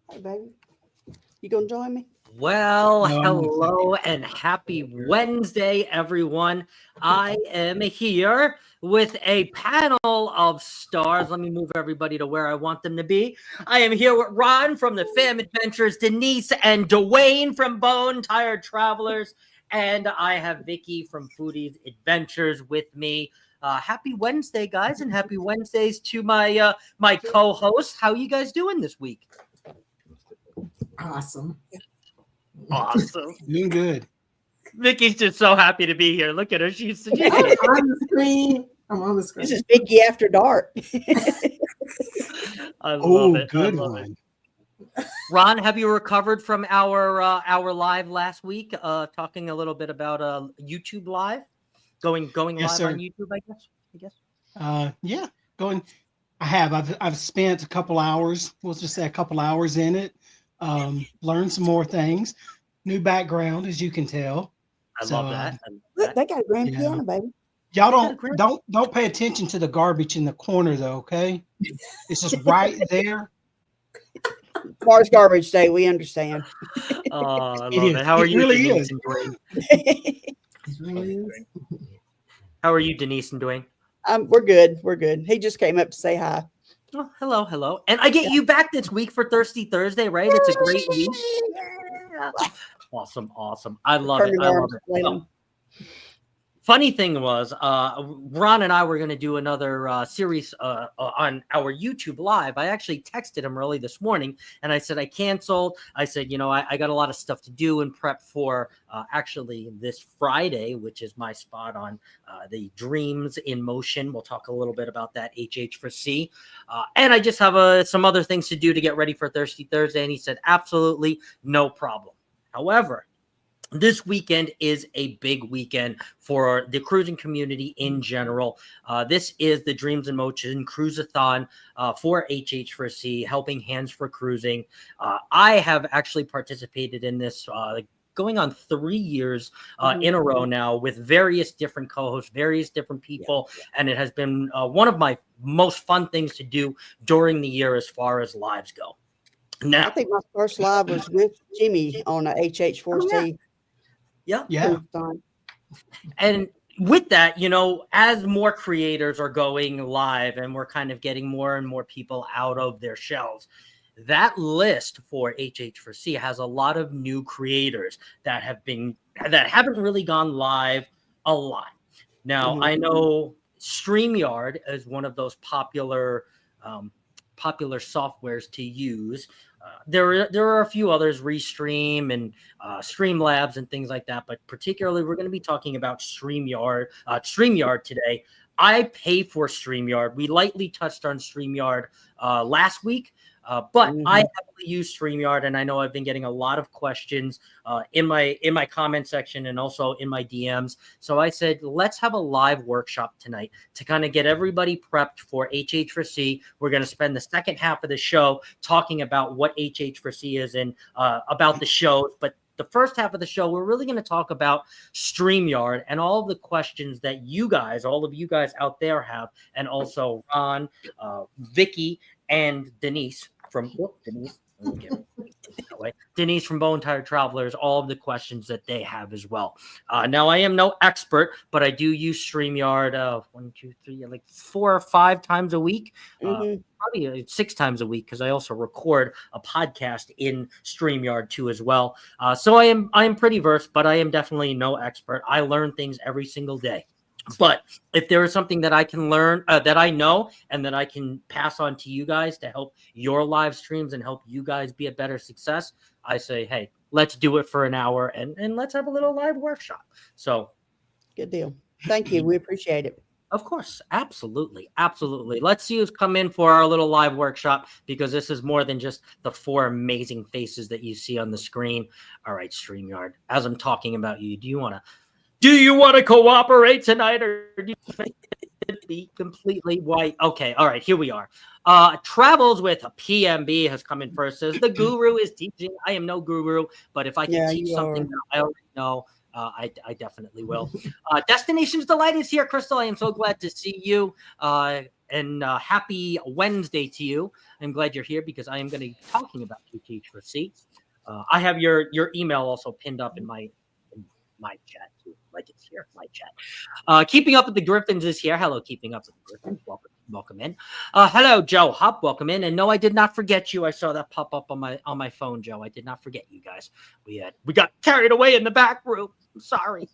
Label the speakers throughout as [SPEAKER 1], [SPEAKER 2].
[SPEAKER 1] Hey, baby. You gonna join me?
[SPEAKER 2] Well, hello and happy Wednesday, everyone. I am here with a panel of stars. Let me move everybody to where I want them to be. I am here with Ron from the Fam Adventures, Denise and Dwayne from Bone Tired Travelers, and I have Vicky from Foodie's Adventures with me. Happy Wednesday, guys, and happy Wednesdays to my my co-hosts. How you guys doing this week?
[SPEAKER 3] Awesome.
[SPEAKER 2] Awesome.
[SPEAKER 4] Doing good.
[SPEAKER 2] Vicky's just so happy to be here. Look at her. She's
[SPEAKER 3] I'm on the screen. I'm on the screen.
[SPEAKER 1] This is Vicky After Dark.
[SPEAKER 2] I love it.
[SPEAKER 4] Good
[SPEAKER 2] I love
[SPEAKER 4] one.
[SPEAKER 2] it. Ron, have you recovered from our live last week? Talking a little bit about YouTube live, going
[SPEAKER 4] Yes,
[SPEAKER 2] live
[SPEAKER 4] sir.
[SPEAKER 2] on YouTube. I guess.
[SPEAKER 4] Yeah, going. I've spent a couple hours. We'll just say a couple hours in it. Learned some more things. New background, as you can tell.
[SPEAKER 2] I love that.
[SPEAKER 1] Look, they got a grand
[SPEAKER 4] Yeah.
[SPEAKER 1] piano, baby.
[SPEAKER 4] Y'all don't pay attention to the garbage in the corner though, okay? It's just right there.
[SPEAKER 1] Mars Garbage Day, we understand.
[SPEAKER 2] Oh, I love
[SPEAKER 4] It is.
[SPEAKER 2] it. How are
[SPEAKER 4] It
[SPEAKER 2] you,
[SPEAKER 4] really
[SPEAKER 2] Denise
[SPEAKER 4] is.
[SPEAKER 2] and Dwayne?
[SPEAKER 3] It really is.
[SPEAKER 2] How are you, Denise and Dwayne?
[SPEAKER 1] We're good. We're good. He just came up to say hi.
[SPEAKER 2] Oh, hello. And I get you back this week for Thirsty Thursday, right? It's a great week. Awesome. I love it. I love it. So, funny thing was, Ron and I were going to do another series on our YouTube Live. I actually texted him early this morning, and I said I canceled. I said, I got a lot of stuff to do and prep for actually this Friday, which is my spot on the Dreams in Motion. We'll talk a little bit about that, HH4C. And I just have some other things to do to get ready for Thirsty Thursday. And he said, absolutely no problem. However, this weekend is a big weekend for the cruising community in general. This is the Dreams in Motion Cruiseathon for HH4C, Helping Hands for Cruising. I have actually participated in this going on 3 years in a row now with various different co-hosts, various different people. And it has been one of my most fun things to do during the year as far as lives go. Now,
[SPEAKER 1] I think my first live was with Jimmy on a HH4C.
[SPEAKER 4] Yeah.
[SPEAKER 2] And with that, as more creators are going live and we're kind of getting more and more people out of their shells, that list for HH4C has a lot of new creators that haven't really gone live a lot. Now, I know StreamYard is one of those popular popular softwares to use. There are a few others, Restream and Streamlabs and things like that. But particularly, we're going to be talking about Streamyard today. I pay for Streamyard. We lightly touched on Streamyard last week. But I heavily use Streamyard, and I know I've been getting a lot of questions in my comment section and also in my DMs. So I said, let's have a live workshop tonight to kind of get everybody prepped for HH4C. We're going to spend the second half of the show talking about what HH4C is and about the shows. But the first half of the show, we're really going to talk about Streamyard and all of the questions that all of you guys out there have, and also Ron, Vicky, and Denise from Denise from Bone Tired Travelers, all of the questions that they have as well. Now, I am no expert, but I do use Streamyard 4 or 5 times a week, probably 6 times a week, because I also record a podcast in Streamyard too as well. So I am pretty versed, but I am definitely no expert. I learn things every single day. But if there is something that I can learn, that I know, and that I can pass on to you guys to help your live streams and help you guys be a better success, I say, hey, let's do it for an hour and let's have a little live workshop. So,
[SPEAKER 1] good deal. Thank you. We appreciate it.
[SPEAKER 2] Of course. Absolutely. Absolutely. Let's see who's come in for our little live workshop, because this is more than just the 4 amazing faces that you see on the screen. All right, Streamyard, as I'm talking about you, do you want to cooperate tonight, or do you want to be completely white? Okay, all right, here we are. Travels with a PMB has come in first. Says the guru is teaching. I am no guru, but if I can teach something that I already know, I definitely will. Destinations Delight is here, Crystal. I am so glad to see you. And happy Wednesday to you. I'm glad you're here, because I am going to be talking about HH4C. I have your email also pinned up in my chat too, like it's here, my chat. Keeping Up with the Griffins is here. Hello, Keeping Up with the Griffins. Welcome in. Hello, Joe Hupp. Welcome in. And no, I did not forget you. I saw that pop up on my phone, Joe. I did not forget you guys. We got carried away in the back room. I'm sorry.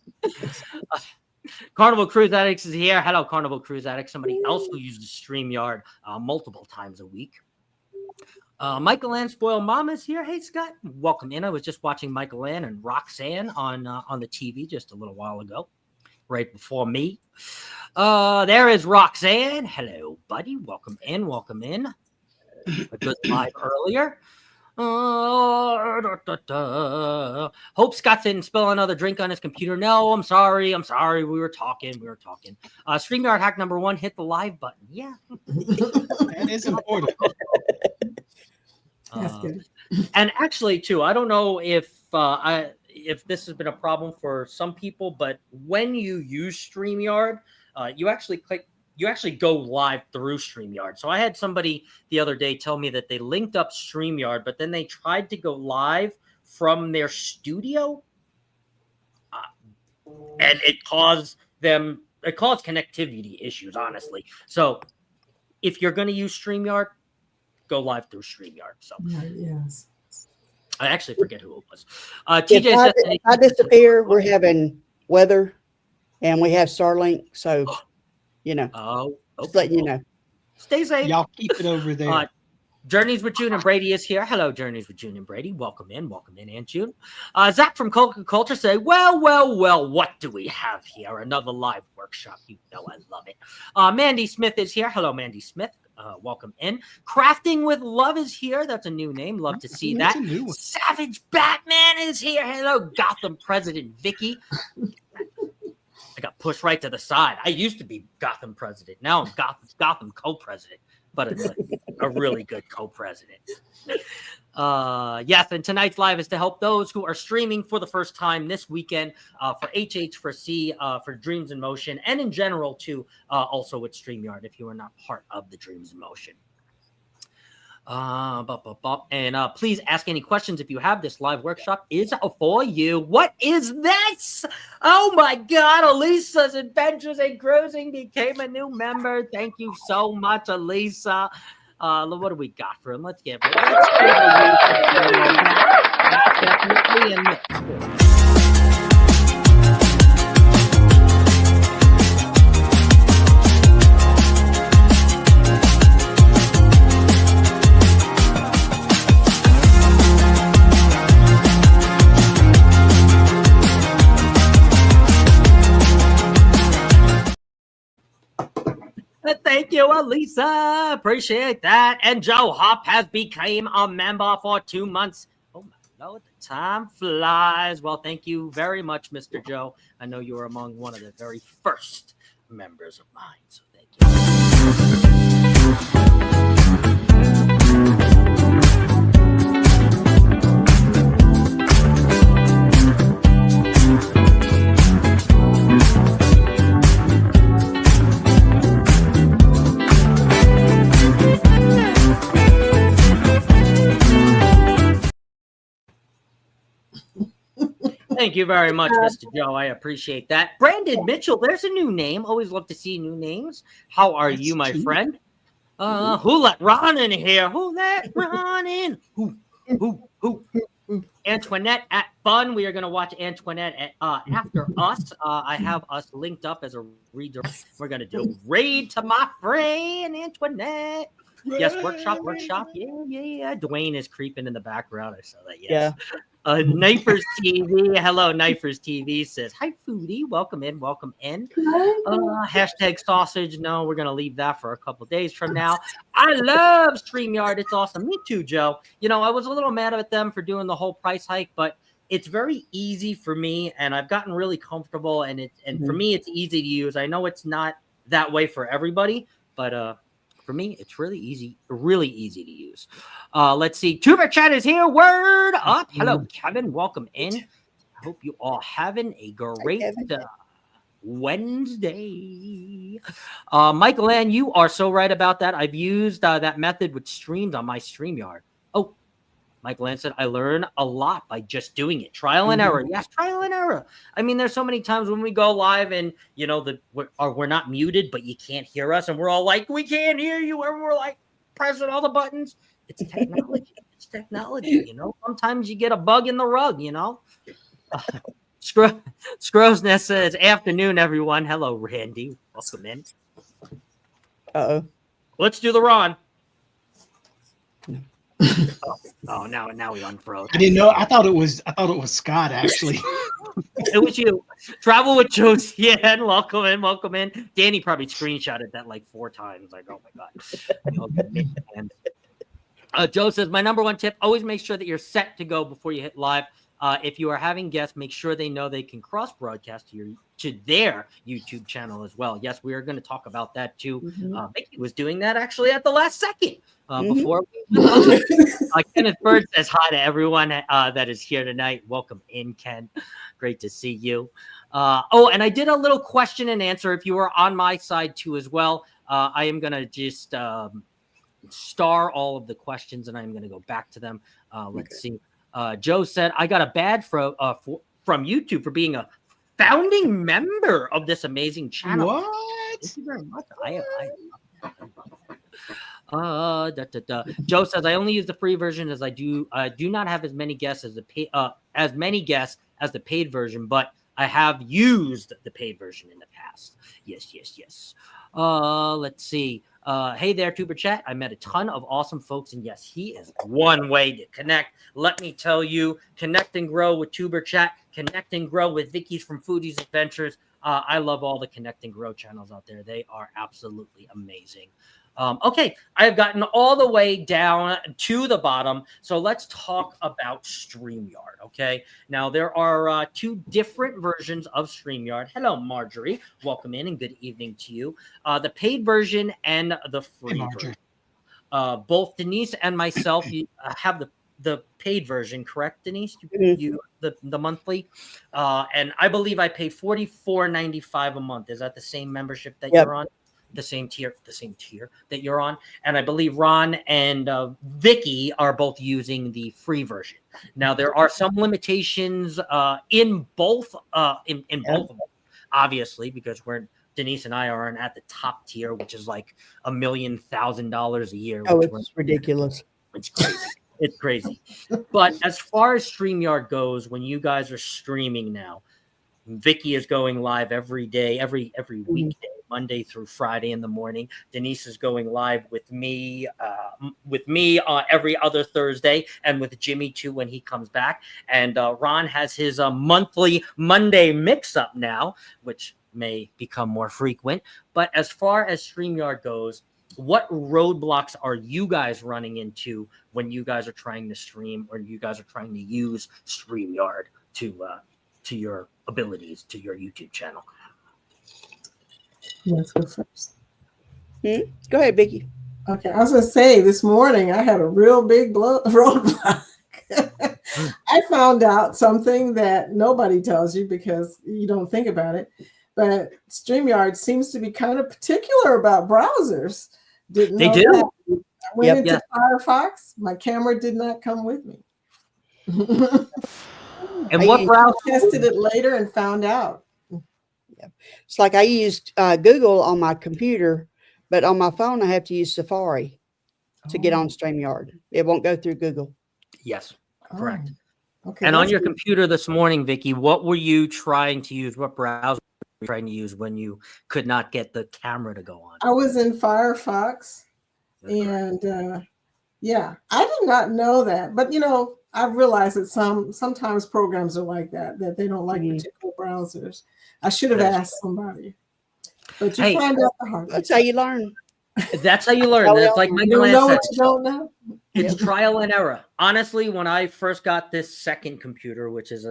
[SPEAKER 2] Carnival Cruise Addicts is here. Hello, Carnival Cruise Addicts. Somebody else who uses StreamYard multiple times a week. Michael Ann Spoiled Mama is here. Hey, Scott, welcome in. I was just watching Michael Ann and Roxanne on the TV just a little while ago, right before me. There is Roxanne. Hello, buddy. Welcome in. Welcome in. I was live earlier. Hope Scott didn't spill another drink on his computer. No, I'm sorry. We were talking. StreamYard hack number 1, hit the live button. Yeah.
[SPEAKER 4] That is important.
[SPEAKER 3] That's good.
[SPEAKER 2] And actually, too, I don't know if this has been a problem for some people, but when you use StreamYard, you actually go live through StreamYard. So I had somebody the other day tell me that they linked up StreamYard, but then they tried to go live from their studio, and it caused connectivity issues, honestly. So if you're going to use StreamYard, go live through StreamYard. So
[SPEAKER 3] Yes.
[SPEAKER 2] I actually forget who it was. TJ said,
[SPEAKER 1] if I disappear, we're having weather, and we have Starlink, so just letting you know.
[SPEAKER 2] Stay safe.
[SPEAKER 4] Y'all keep it over there.
[SPEAKER 2] Journeys with June and Brady is here. Hello, Journeys with June and Brady. Welcome in, Aunt June. Zach from Culture say, well, what do we have here? Another live workshop. You know I love it. Mandy Smith is here. Hello, Mandy Smith. Welcome in. Crafting with Love is here. That's a new name. Love to see that. Savage Batman is here. Hello, Gotham President Vicky. I got pushed right to the side. I used to be Gotham President. Now I'm Gotham Co-President, but a really good co-president. Yes, and tonight's live is to help those who are streaming for the first time this weekend for HH4C, for Dreams in Motion, and in general, too, also with StreamYard, if you are not part of the Dreams in Motion. And please ask any questions if you have. This live workshop is for you. What is this? Oh my God, Elisa's Adventures in Cruising became a new member. Thank you so much, Elisa. What do we got for him? Let's give it. you, Elisa. Appreciate that. And Joe Hop has become a member for 2 months. Oh my Lord, the time flies. Well, thank you very much, Mr. Joe. I know you were among one of the very first members of mine, so thank Thank you very much, Mr. Joe. I appreciate that. Brandon Mitchell, there's a new name. Always love to see new names. How are you, my friend? Who let Ron in here? Who let Ron in? Who? Antoinette at Fun. We are going to watch Antoinette at, after us. I have us linked up as a reader. We're going to do a raid to my friend Antoinette. Yes, workshop. Yeah. Dwayne is creeping in the background. I saw that. Yes. Yeah. Knifers TV. Hello, Knifers TV says, hi, Foodie. Welcome in. Hashtag sausage. No, we're going to leave that for a couple days from now. I love StreamYard. It's awesome. Me too, Joe. You know, I was a little mad at them for doing the whole price hike, but it's very easy for me, and I've gotten really comfortable, and for me, it's easy to use. I know it's not that way for everybody, but for me, it's really easy to use. Let's see. Tuber Chat is here. Word up. Hello, Kevin. Welcome in. I hope you all having a great Wednesday. Michael Ann, you are so right about that. I've used that method with streams on my StreamYard. Oh, Michael Ann said, I learn a lot by just doing it. Trial and error. Yes, trial and error. I mean, there's so many times when we go live and, you know, we're not muted, but you can't hear us. And we're all like, we can't hear you. And we're like pressing all the buttons. It's technology. It's technology, you know. Sometimes you get a bug in the rug, you know. Scrosness says, afternoon, everyone. Hello, Randy. Welcome in.
[SPEAKER 1] Uh-oh. Let's
[SPEAKER 2] do the Ron. Oh, now we unfroze.
[SPEAKER 4] I didn't know. I thought it was Scott, actually.
[SPEAKER 2] It was you. Travel with Josiane. Welcome in. Danny probably screenshotted that like 4 times. Like, oh my God. Joe says, my number one tip, always make sure that you're set to go before you hit live. If you are having guests, make sure they know they can cross broadcast to their YouTube channel as well. Yes, we are going to talk about that too. Mickey was doing that actually at the last second before. Kenneth Bird says hi to everyone that is here tonight. Welcome in, Ken. Great to see you. And I did a little question and answer if you were on my side too as well. I am going to just star all of the questions and I'm going to go back to them. Let's see. Joe said, I got a badge from YouTube for being a founding member of this amazing channel.
[SPEAKER 4] What?
[SPEAKER 2] Thank you very much. Joe says, I only use the free version as I do not have as many guests as the paid version, but I have used the paid version in the past. Yes. Let's see. Hey there, Tuber Chat. I met a ton of awesome folks, and yes, he is one way to connect. Let me tell you, connect and grow with Tuber Chat, connect and grow with Vicky's from Foodies Adventures. I love all the connect and grow channels out there. They are absolutely amazing. Okay, I have gotten all the way down to the bottom, so let's talk about StreamYard, okay? Now, there are 2 different versions of StreamYard. Hello, Marjorie. Welcome in, and good evening to you. The paid version and the free version. Both Denise and myself have the paid version, correct, Denise? You the monthly? And I believe I pay $44.95 a month. Is that the same membership that you're on? The same tier that you're on, and I believe Ron and Vicky are both using the free version. Now there are some limitations in both both of them, obviously, because Denise and I are at the top tier, which is like $1,000,000 a year.
[SPEAKER 1] Oh, it's ridiculous.
[SPEAKER 2] It's crazy. It's crazy. But as far as StreamYard goes, when you guys are streaming now, Vicky is going live every day, every weekday, Monday through Friday in the morning. Denise is going live with me every other Thursday, and with Jimmy too when he comes back. And Ron has his monthly Monday mix-up now, which may become more frequent. But as far as StreamYard goes, what roadblocks are you guys running into when you guys are trying to stream or you guys are trying to use StreamYard to your abilities, to your YouTube channel?
[SPEAKER 3] Let's go first.
[SPEAKER 1] Go ahead, Vicki.
[SPEAKER 3] Okay, I was going to say this morning I had a real big roadblock. I found out something that nobody tells you because you don't think about it, but StreamYard seems to be kind of particular about browsers. Didn't
[SPEAKER 2] they
[SPEAKER 3] know
[SPEAKER 2] do.
[SPEAKER 3] That. I went into Firefox. My camera did not come with me.
[SPEAKER 2] And what browser?
[SPEAKER 3] I tested it later and found out.
[SPEAKER 1] Yeah. It's like I used Google on my computer, but on my phone I have to use Safari to get on StreamYard. It won't go through Google.
[SPEAKER 2] Yes, correct.
[SPEAKER 3] Okay,
[SPEAKER 2] and on your computer this morning, Vicki, what were you trying to use? What browser were you trying to use when you could not get the camera to go on?
[SPEAKER 3] I was in Firefox, and yeah, I did not know that. But I've realized that sometimes programs are like that they don't like particular browsers. I should have asked somebody, but you find out the hard way.
[SPEAKER 1] That's how you learn.
[SPEAKER 2] That's how you learn. That's like
[SPEAKER 3] you don't know what you don't know.
[SPEAKER 2] It's trial and error. Honestly, when I first got this second computer, which is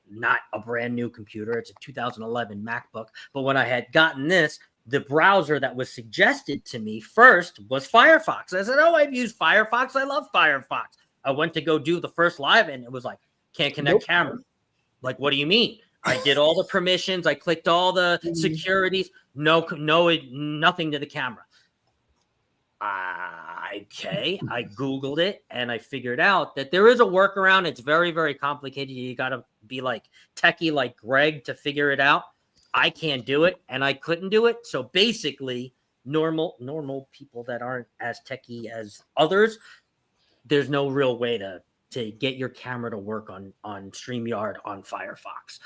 [SPEAKER 2] not a brand new computer, it's a 2011 MacBook. But when I had gotten this, the browser that was suggested to me first was Firefox. I said, I've used Firefox. I love Firefox. I went to go do the first live and it was like, can't connect camera. Like, what do you mean? I did all the permissions. I clicked all the securities. No, nothing to the camera. Okay. I Googled it and I figured out that there is a workaround. It's very, very complicated. You got to be like techie like Greg to figure it out. I can't do it and I couldn't do it. So basically normal people that aren't as techie as others, there's no real way to get your camera to work on StreamYard on Firefox.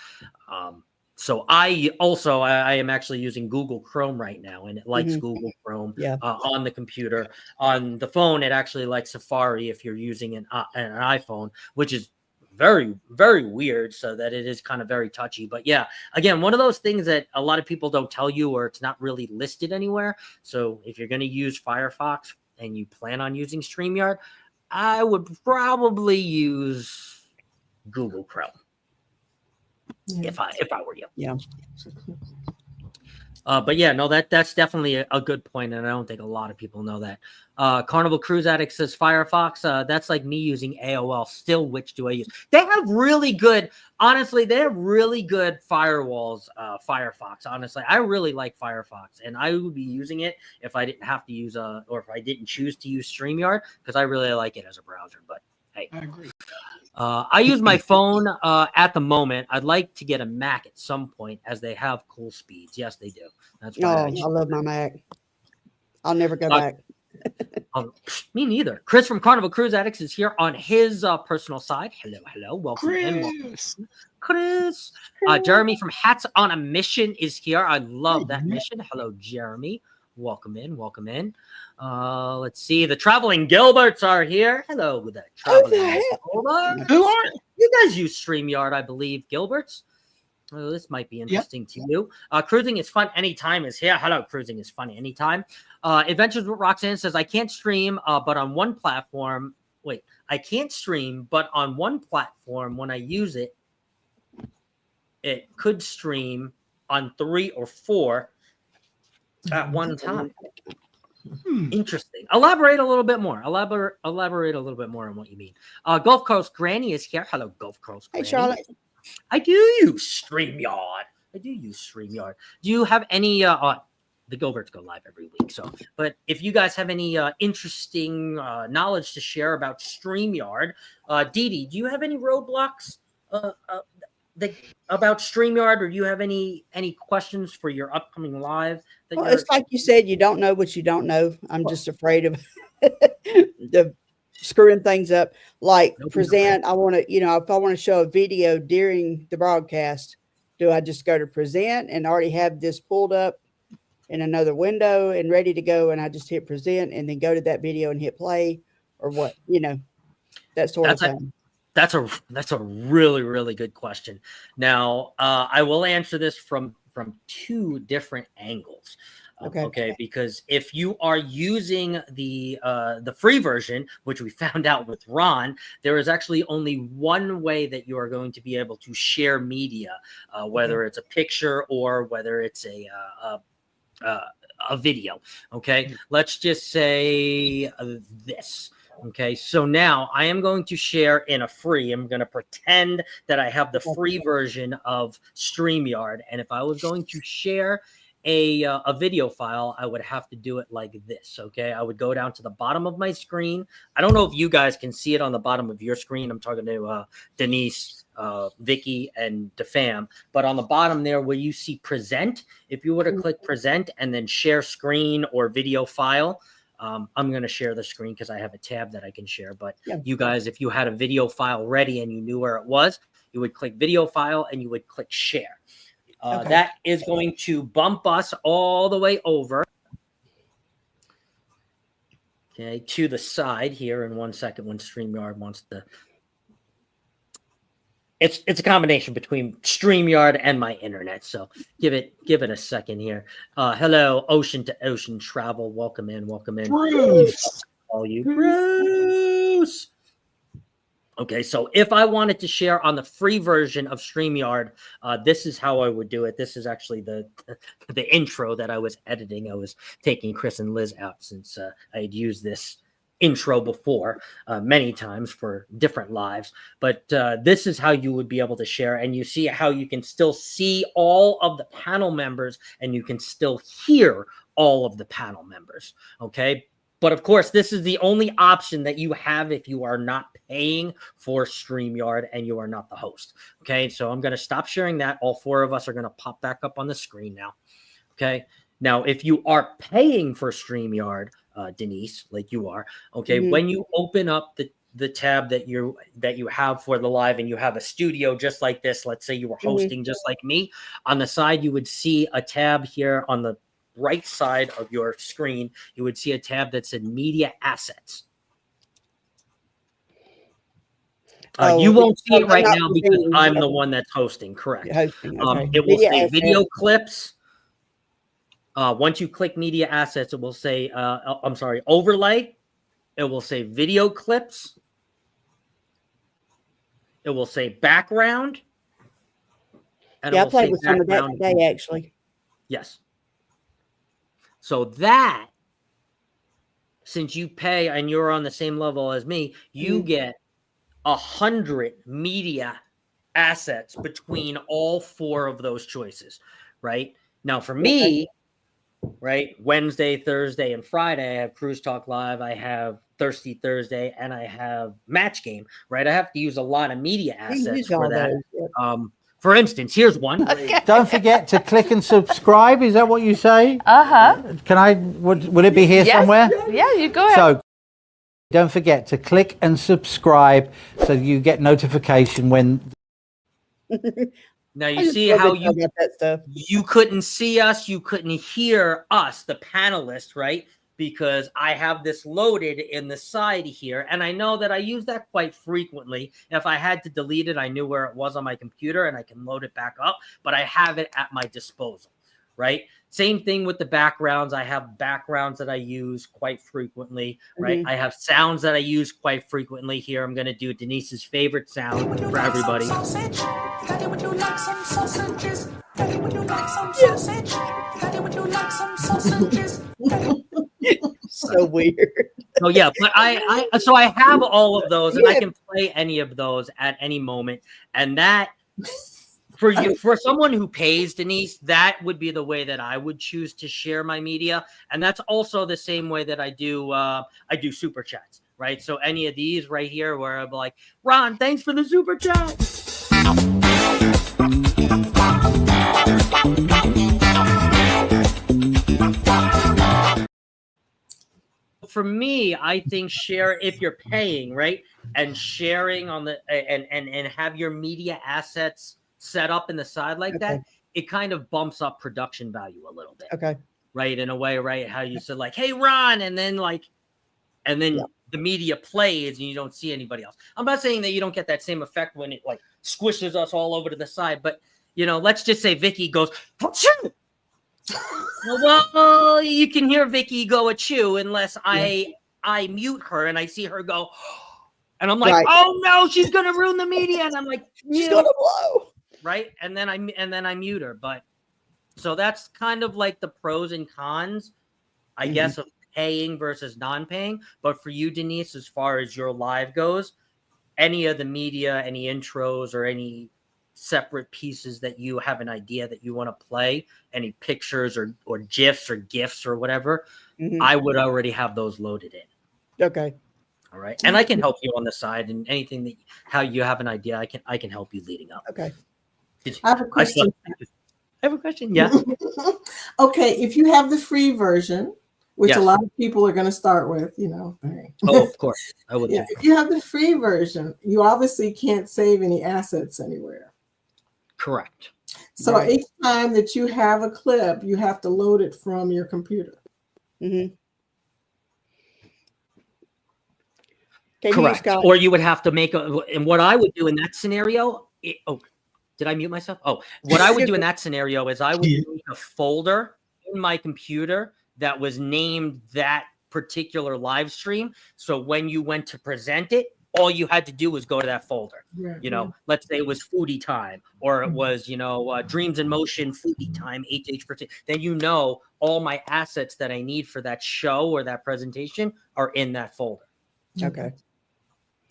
[SPEAKER 2] So I am actually using Google Chrome right now, and it likes Google Chrome on the computer. On the phone, it actually likes Safari if you're using an iPhone, which is very, very weird, so that it is kind of very touchy. But yeah, again, one of those things that a lot of people don't tell you or it's not really listed anywhere. So if you're going to use Firefox and you plan on using StreamYard, I would probably use Google Chrome if I were you.
[SPEAKER 1] Yeah.
[SPEAKER 2] But yeah, no, that's definitely a good point, and I don't think a lot of people know that. Carnival Cruise Addict says Firefox. That's like me using AOL. Still, which do I use? They have really good, honestly, they have really good firewalls, Firefox. Honestly, I really like Firefox, and I would be using it if I didn't have to use or if I didn't choose to use StreamYard, because I really like it as a browser. But hey,
[SPEAKER 4] I agree.
[SPEAKER 2] I use my phone at the moment. I'd like to get a Mac at some point, as they have cool speeds. Yes, they do. That's why
[SPEAKER 1] I love my Mac. I'll never go back.
[SPEAKER 2] Me neither. Chris from Carnival Cruise Addicts is here on his personal side. Hello. Welcome in. Chris. Jeremy from Hats on a Mission is here. I love that mission. Hello, Jeremy. Welcome in. Let's see. The Traveling Gilberts are here. Hello with that. Who are you guys? Use StreamYard, I believe. Gilberts. Oh, this might be interesting to you. Cruising is fun anytime is here. Hello, Cruising is fun anytime. Adventures with Roxanne says, I can't stream, but on one platform. Wait, I can't stream, but on one platform when I use it, it could stream on 3 or 4 at one time. Interesting. Elaborate a little bit more. Elaborate a little bit more on what you mean. Gulf Coast Granny is here. Hello, Gulf Coast Granny.
[SPEAKER 1] Hey, Charlotte.
[SPEAKER 2] I do use StreamYard. Do you have any the Gilberts go live every week, so but if you guys have any interesting knowledge to share about StreamYard, Dee Dee, do you have any roadblocks about StreamYard, or do you have any questions for your upcoming live?
[SPEAKER 1] It's like you said, you don't know what you don't know. I'm just afraid of the screwing things up. Like present, I want to, if I want to show a video during the broadcast, do I just go to present and already have this pulled up in another window and ready to go, and I just hit present and then go to that video and hit play, or what? That sort of thing. That's
[SPEAKER 2] a really, really good question. Now, I will answer this from from two different angles.
[SPEAKER 1] Okay.
[SPEAKER 2] Because if you are using the free version, which we found out with Ron, there is actually only one way that you are going to be able to share media, whether it's a picture or whether it's a video. Okay, let's just say this. Okay, so now I am going to share in a free. I'm going to pretend that I have the free version of StreamYard, and if I was going to share a video file, I would have to do it like this. Okay, I would go down to the bottom of my screen. I don't know if you guys can see it on the bottom of your screen. I'm talking to Denise, Vicky, and DeFam, but on the bottom there where you see present, if you were to click present and then share screen or video file, I'm going to share the screen because I have a tab that I can share. But you guys, if you had a video file ready and you knew where it was, you would click video file and you would click share. That is going to bump us all the way over, to the side here in 1 second when StreamYard wants to. It's a combination between StreamYard and my internet, so give it a second here. Hello, Ocean to Ocean Travel. Welcome in.
[SPEAKER 4] Bruce.
[SPEAKER 2] All you, Bruce. Okay, so if I wanted to share on the free version of StreamYard, this is how I would do it. This is actually the intro that I was editing. I was taking Chris and Liz out since I had used this intro before many times for different lives. But this is how you would be able to share, and you see how you can still see all of the panel members and you can still hear all of the panel members. Okay. But of course, this is the only option that you have if you are not paying for StreamYard and you are not the host. Okay, so I'm going to stop sharing that. All four of us are going to pop back up on the screen now. Okay, now if you are paying for StreamYard, Denise, like you are, when you open up the tab that you have for the live and you have a studio just like this, let's say you were hosting just like me, on the side you would see a tab here on the right side of your screen. You would see a tab that said media assets. You won't see it right now because I'm the one that's hosting. Correct. It will say video clips. Once you click media assets, it will say I'm sorry, overlay. It will say video clips. It will say background.
[SPEAKER 1] And I played with some of that today, actually.
[SPEAKER 2] Yes. So that, since you pay and you're on the same level as me, you get 100 media assets between all four of those choices, right? Now, for me, right, Wednesday, Thursday, and Friday, I have Cruise Talk Live, I have Thirsty Thursday, and I have Match Game, right? I have to use a lot of media assets for that. For instance, here's one.
[SPEAKER 5] Don't forget to click and subscribe. Is that what you say? Can I? Would it be here somewhere?
[SPEAKER 6] Yeah, you go ahead.
[SPEAKER 5] So don't forget to click and subscribe so you get notification when.
[SPEAKER 2] Now you see how you couldn't see us, you couldn't hear us, the panelists, right? Because I have this loaded in the side here. And I know that I use that quite frequently. If I had to delete it, I knew where it was on my computer and I can load it back up, but I have it at my disposal, right? Same thing with the backgrounds. I have backgrounds that I use quite frequently, right? I have sounds that I use quite frequently. Here, I'm going to do Denise's favorite sound for everybody.
[SPEAKER 7] Daddy, would you like some sausages? Daddy, would you like some sausage? Daddy, would you like some sausages?
[SPEAKER 1] So weird.
[SPEAKER 2] Oh yeah, but so I have all of those, and I can play any of those at any moment. And that, for someone who pays, Denise, that would be the way that I would choose to share my media. And that's also the same way that I do super chats, right? So any of these right here, where I'm like, Ron, thanks for the super chat. For me, I think share if you're paying, right, and sharing on the and have your media assets set up in the side like that, it kind of bumps up production value a little bit. Right, in a way, right? How you said like, "Hey, Ron," and then the media plays and you don't see anybody else. I'm not saying that you don't get that same effect when it like squishes us all over to the side, but let's just say Vicky goes, achoo! Well, you can hear Vicky go achoo unless I mute her and I see her go, and I'm like, oh no, she's gonna ruin the media, and I'm like,
[SPEAKER 1] she's gonna blow,
[SPEAKER 2] right? And then I mute her. But so that's kind of like the pros and cons, I guess, of paying versus non-paying. But for you, Denise, as far as your live goes, any of the media, any intros or any separate pieces that you have an idea that you want to play, any pictures or GIFs or GIFs or whatever, I would already have those loaded in.
[SPEAKER 1] Okay.
[SPEAKER 2] All right. And I can help you on the side, and anything that how you have an idea, I can help you leading up.
[SPEAKER 1] Okay.
[SPEAKER 3] I have a question.
[SPEAKER 2] I have a question. Yeah.
[SPEAKER 3] Okay. If you have the free version, which a lot of people are going to start with,
[SPEAKER 2] Oh, of course. I would.
[SPEAKER 3] Yeah. If you have the free version, you obviously can't save any assets anywhere.
[SPEAKER 2] Correct.
[SPEAKER 3] So each time that you have a clip, you have to load it from your computer.
[SPEAKER 2] Correct. Or you would have to make and what I would do in that scenario. Did I mute myself? Oh, what I would do in that scenario is I would make a folder in my computer that was named that particular live stream. So when you went to present it, all you had to do was go to that folder. Let's say it was foodie time, or it was, Dreams in Motion foodie time, HH%. Then all my assets that I need for that show or that presentation are in that folder.
[SPEAKER 1] Okay.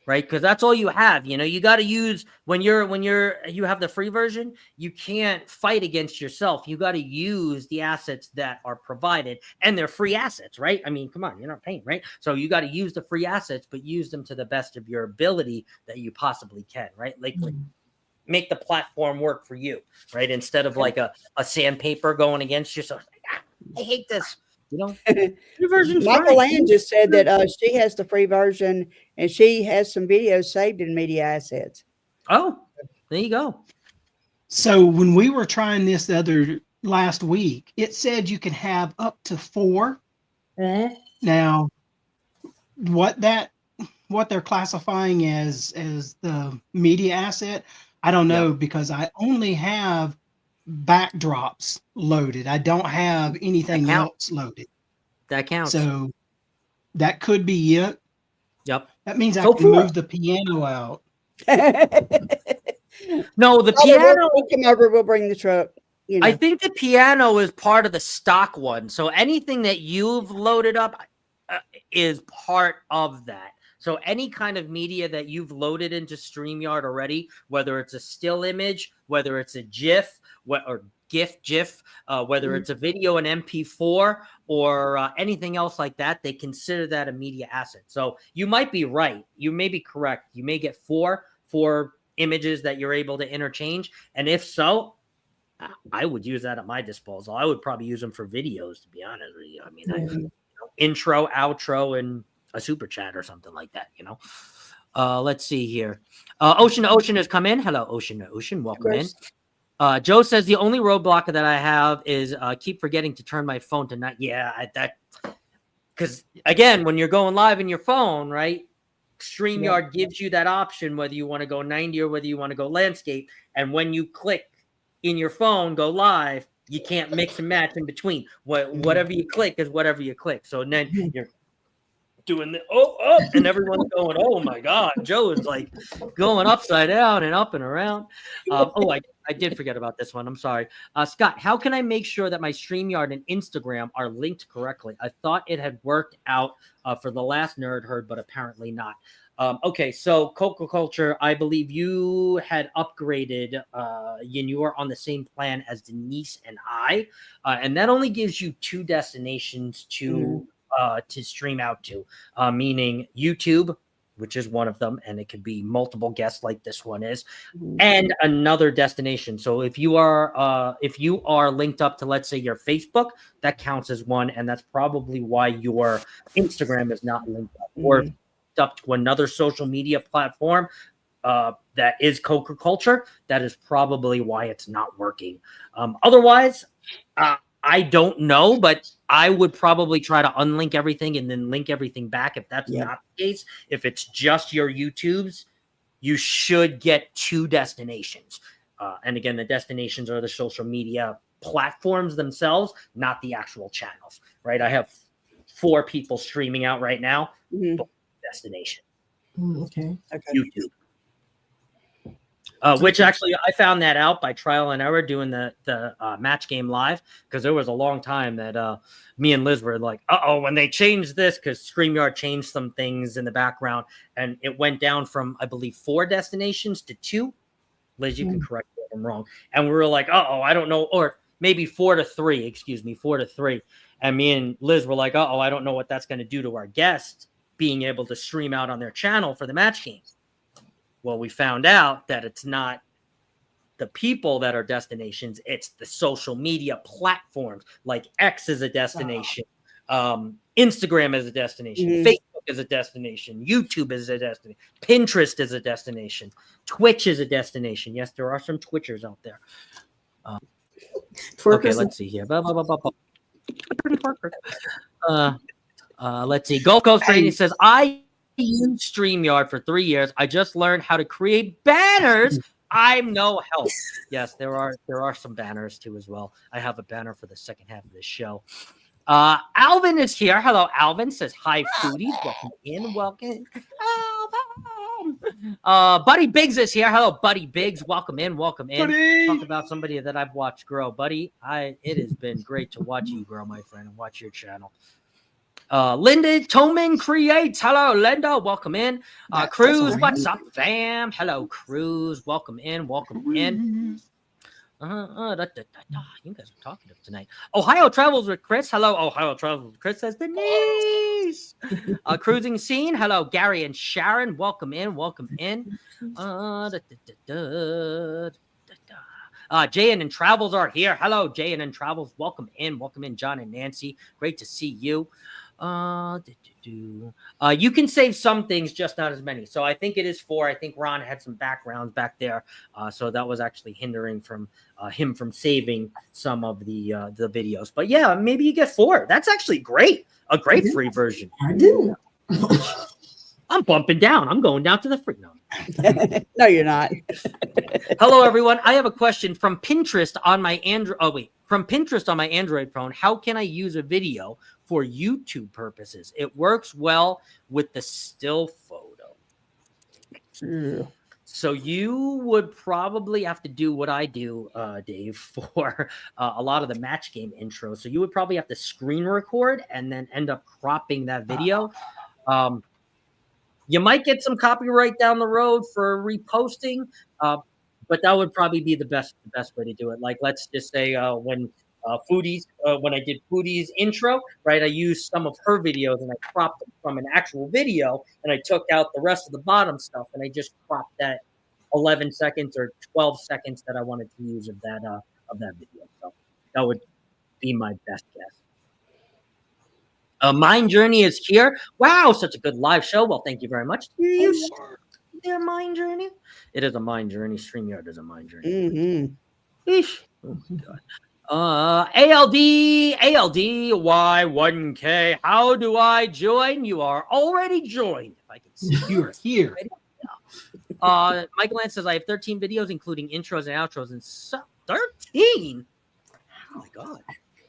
[SPEAKER 2] Right, because that's all you have. You got to use when you have the free version. You can't fight against yourself. You got to use the assets that are provided, and they're free assets, right? I mean, come on, you're not paying, right? So you got to use the free assets, but use them to the best of your ability that you possibly can, right? Like make the platform work for you, right? Instead of like a sandpaper going against you. So I hate this.
[SPEAKER 1] Michael Ann just said that she has the free version and she has some videos saved in media assets.
[SPEAKER 2] Oh, there you go.
[SPEAKER 4] So when we were trying this last week, it said you can have up to 4. Now, what they're classifying as the media asset, I don't know, because I only have backdrops loaded. I don't have anything else loaded.
[SPEAKER 2] That counts.
[SPEAKER 4] So that could be it.
[SPEAKER 2] Yep.
[SPEAKER 4] That means I can move the piano out.
[SPEAKER 2] No, the piano.
[SPEAKER 1] We'll come over. We'll bring the truck.
[SPEAKER 2] I think the piano is part of the stock one. So anything that you've loaded up is part of that. So any kind of media that you've loaded into StreamYard already, whether it's a still image, whether it's a GIF, or GIF, whether it's a video, an MP4, or anything else like that, they consider that a media asset. So you might be right. You may be correct. You may get four images that you're able to interchange. And if so, I would use that at my disposal. I would probably use them for videos, to be honest with you. I mean, intro, outro, and a super chat or something like that, Let's see here. Ocean to Ocean has come in. Hello, Ocean to Ocean. Welcome in. Joe says the only roadblock that I have is keep forgetting to turn my phone to night. Yeah, because again, when you're going live in your phone, right? StreamYard gives you that option whether you want to go 90 or whether you want to go landscape. And when you click in your phone, go live, you can't mix and match in between. Whatever you click is whatever you click. So then you're doing the and everyone's going, oh my God, Joe is like going upside down and up and around. I did forget about this one. I'm sorry. Scott, how can I make sure that my StreamYard and Instagram are linked correctly? I thought it had worked out for the last Nerd Herd, but apparently not. Okay, so Coca Culture, I believe you had upgraded and you are on the same plan as Denise and I, and that only gives you 2 destinations to stream out to, meaning YouTube, which is one of them, and it could be multiple guests like this one is, and another destination. So if you are linked up to, let's say, your Facebook, that counts as one, and that's probably why your Instagram is not linked up, or up to another social media platform that is Coca Culture. That is probably why it's not working. Otherwise, I don't know, but I would probably try to unlink everything and then link everything back. If that's not the case, if it's just your YouTubes, you should get 2 destinations. And again, the destinations are the social media platforms themselves, not the actual channels, right? I have 4 people streaming out right now. Destination.
[SPEAKER 3] Okay.
[SPEAKER 2] YouTube. Which actually I found that out by trial and error doing the match game live, because there was a long time that me and Liz were like, when they changed this, because StreamYard changed some things in the background and it went down from, I believe, 4 destinations to 2. Liz, you can correct me if I'm wrong. And we were like, I don't know, or maybe 4 to 3, excuse me, 4 to 3. And me and Liz were like, I don't know what that's going to do to our guests being able to stream out on their channel for the match games. Well, we found out that it's not the people that are destinations, it's the social media platforms. Like X is a destination, Instagram is a destination, Facebook is a destination, YouTube is a destination, Pinterest is a destination, Twitch is a destination. Yes, there are some Twitchers out there. Okay, let's see here. Let's see. Gulf Coast Training says, I used StreamYard for 3 years. I just learned how to create banners. I'm no help. Yes, there are some banners too as well. I have a banner for the second half of this show. Alvin is here. Hello, Alvin says, hi, foodies. Welcome in. Welcome. Alvin. Buddy Biggs is here. Hello, Buddy Biggs. Welcome in. Welcome in.
[SPEAKER 4] Buddy.
[SPEAKER 2] Talk about somebody that I've watched grow. Buddy, it has been great to watch you grow, my friend, and watch your channel. Linda Toman Creates. Hello, Linda. Welcome in. Cruz, what's up, fam? Hello, Cruz. Welcome in. Welcome in. You guys are talkative tonight. Ohio Travels with Chris. Hello, Ohio Travels with Chris, says Denise. Cruising Scene. Hello, Gary and Sharon. Welcome in. Welcome in. Jayan and Travels are here. Hello, Jayan and Travels. Welcome in. Welcome in, John and Nancy. Great to see you. You can save some things, just not as many. So I think it is 4. I think Ron had some backgrounds back there. So that was actually hindering from him from saving some of the videos. But yeah, maybe you get 4. That's actually great. A great free version.
[SPEAKER 3] I didn't.
[SPEAKER 2] I'm bumping down. I'm going down to the free. No.
[SPEAKER 1] No, you're not.
[SPEAKER 2] Hello, everyone. I have a question from Pinterest on my Android. From Pinterest on my Android phone. How can I use a video for YouTube purposes? It works well with the still photo. So you would probably have to do what I do, Dave, for a lot of the match game intros. So you would probably have to screen record and then end up cropping that video. You might get some copyright down the road for reposting, but that would probably be the best way to do it. Like, let's just say when I did Foodie's intro, right, I used some of her videos and I cropped them from an actual video, and I took out the rest of the bottom stuff and I just cropped that 11 seconds or 12 seconds that I wanted to use of that video. So that would be my best guess. Mind Journey is here. Wow, such a good live show. Well, thank you very much. Their Mind Journey. It is a Mind Journey. StreamYard is a Mind Journey. Eesh. Oh my God. ALDY1K. How do I join? You are already joined. If I can see
[SPEAKER 4] you are here.
[SPEAKER 2] Michael Lance says I have 13 videos, including intros and outros, and 13. Oh my God.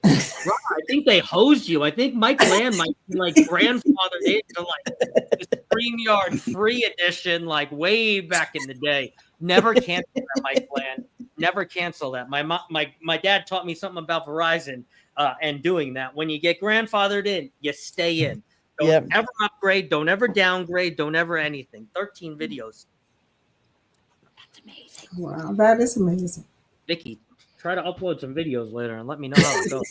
[SPEAKER 2] Rob, I think they hosed you. I think Mike Land might be like grandfathered into like the StreamYard free edition, like way back in the day. Never cancel that, Mike Land. Never cancel that. My dad taught me something about Verizon and doing that. When you get grandfathered in, you stay in. Don't ever upgrade. Don't ever downgrade. Don't ever anything. 13 videos. That's amazing.
[SPEAKER 3] Wow, that is amazing.
[SPEAKER 2] Vicky, try to upload some videos later and let me know how it goes.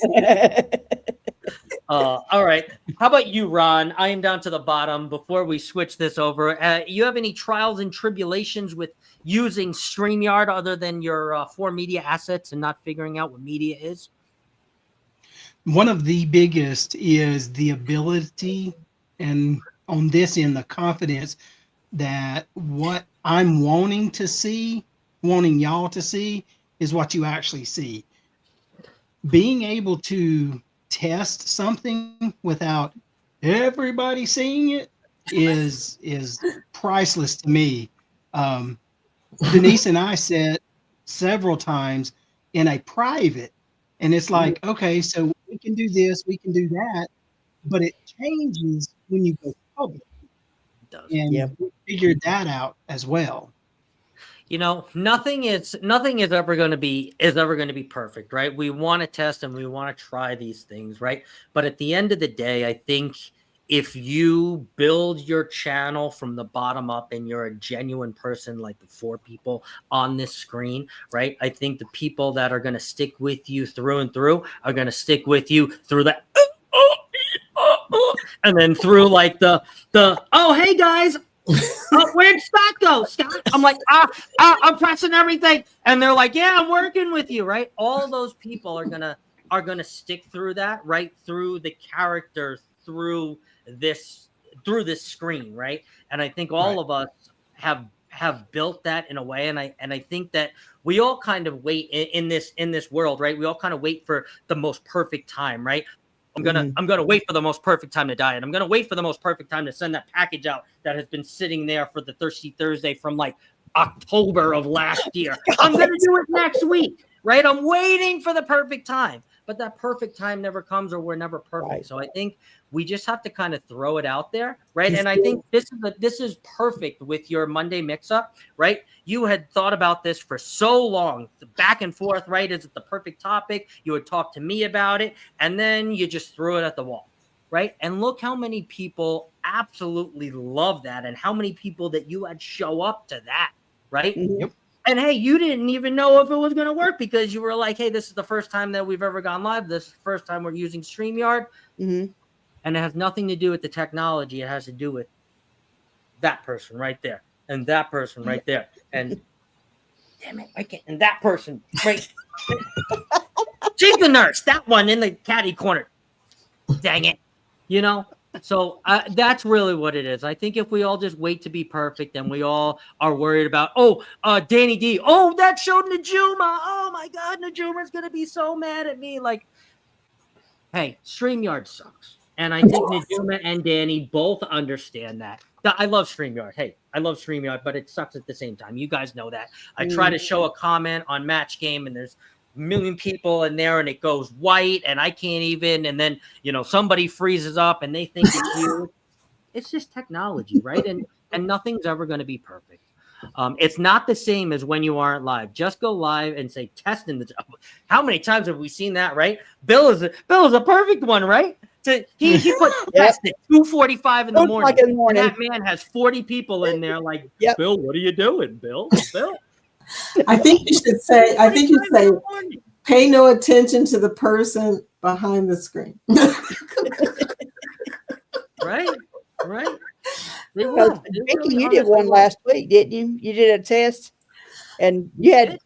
[SPEAKER 2] All right. How about you, Ron? I am down to the bottom. Before we switch this over, you have any trials and tribulations with using StreamYard other than your 4 media assets and not figuring out what media is?
[SPEAKER 4] One of the biggest is the ability, and on this end, the confidence that what I'm wanting y'all to see is what you actually see. Being able to test something without everybody seeing it is priceless to me. Denise and I sat several times in a private, and it's like, okay, so we can do this, we can do that, but it changes when you go public.
[SPEAKER 2] It does.
[SPEAKER 4] And we figured that out as well.
[SPEAKER 2] You know, nothing is ever going to be perfect, right? We want to test and we want to try these things, right? But at the end of the day, I think if you build your channel from the bottom up and you're a genuine person like the 4 people on this screen, right? I think the people that are going to stick with you through and through are going to stick with you through the and then through like the oh, hey guys, where'd Scott go? Scott, I'm like, I'm pressing everything, and they're like, yeah, I'm working with you, right? All those people are gonna stick through that, right? Through the characters, through this screen, right? And I think all of us have built that in a way, and I think that we all kind of wait in this world, right? We all kind of wait for the most perfect time, right? I'm gonna wait for the most perfect time to die, and I'm gonna wait for the most perfect time to send that package out that has been sitting there for the Thirsty Thursday from like October of last year. I'm gonna do it next week, right? I'm waiting for the perfect time, but that perfect time never comes, or we're never perfect. Right. So I think we just have to kind of throw it out there, right? And I think this is perfect with your Monday mix-up, right? You had thought about this for so long, back and forth, right? Is it the perfect topic? You would talk to me about it, and then you just threw it at the wall, right? And look how many people absolutely love that, and how many people that you had show up to that, right?
[SPEAKER 4] Yep.
[SPEAKER 2] And hey, you didn't even know if it was going to work because you were like, hey, this is the first time that we've ever gone live. This is the first time we're using Streamyard.
[SPEAKER 1] Mm-hmm.
[SPEAKER 2] And it has nothing to do with the technology. It has to do with that person right there and that person right there. And damn it, I can't. And that person right. She's the nurse. That one in the catty corner. Dang it. You know? So that's really what it is. I think if we all just wait to be perfect and we all are worried about, Danny D, that showed Najuma. Oh my God, Najuma's going to be so mad at me. Like, hey, StreamYard sucks. And I think Najuma and Danny both understand that. I love StreamYard. Hey, I love StreamYard, but it sucks at the same time. You guys know that. I try to show a comment on Match Game, and there's a million people in there, and it goes white, and I can't even. And then, somebody freezes up, and they think it's you. It's just technology, right? And nothing's ever going to be perfect. It's not the same as when you aren't live. Just go live and say test in the. How many times have we seen that, right? Bill is a perfect one, right? He put test at 2:45 in the morning. And that man has 40 people in there. Like, Bill, what are you doing, Bill?
[SPEAKER 3] I think you should say. Pay no attention to the person behind the screen.
[SPEAKER 2] Right.
[SPEAKER 1] Vicky, you did one last week, didn't you? You did a test, and you had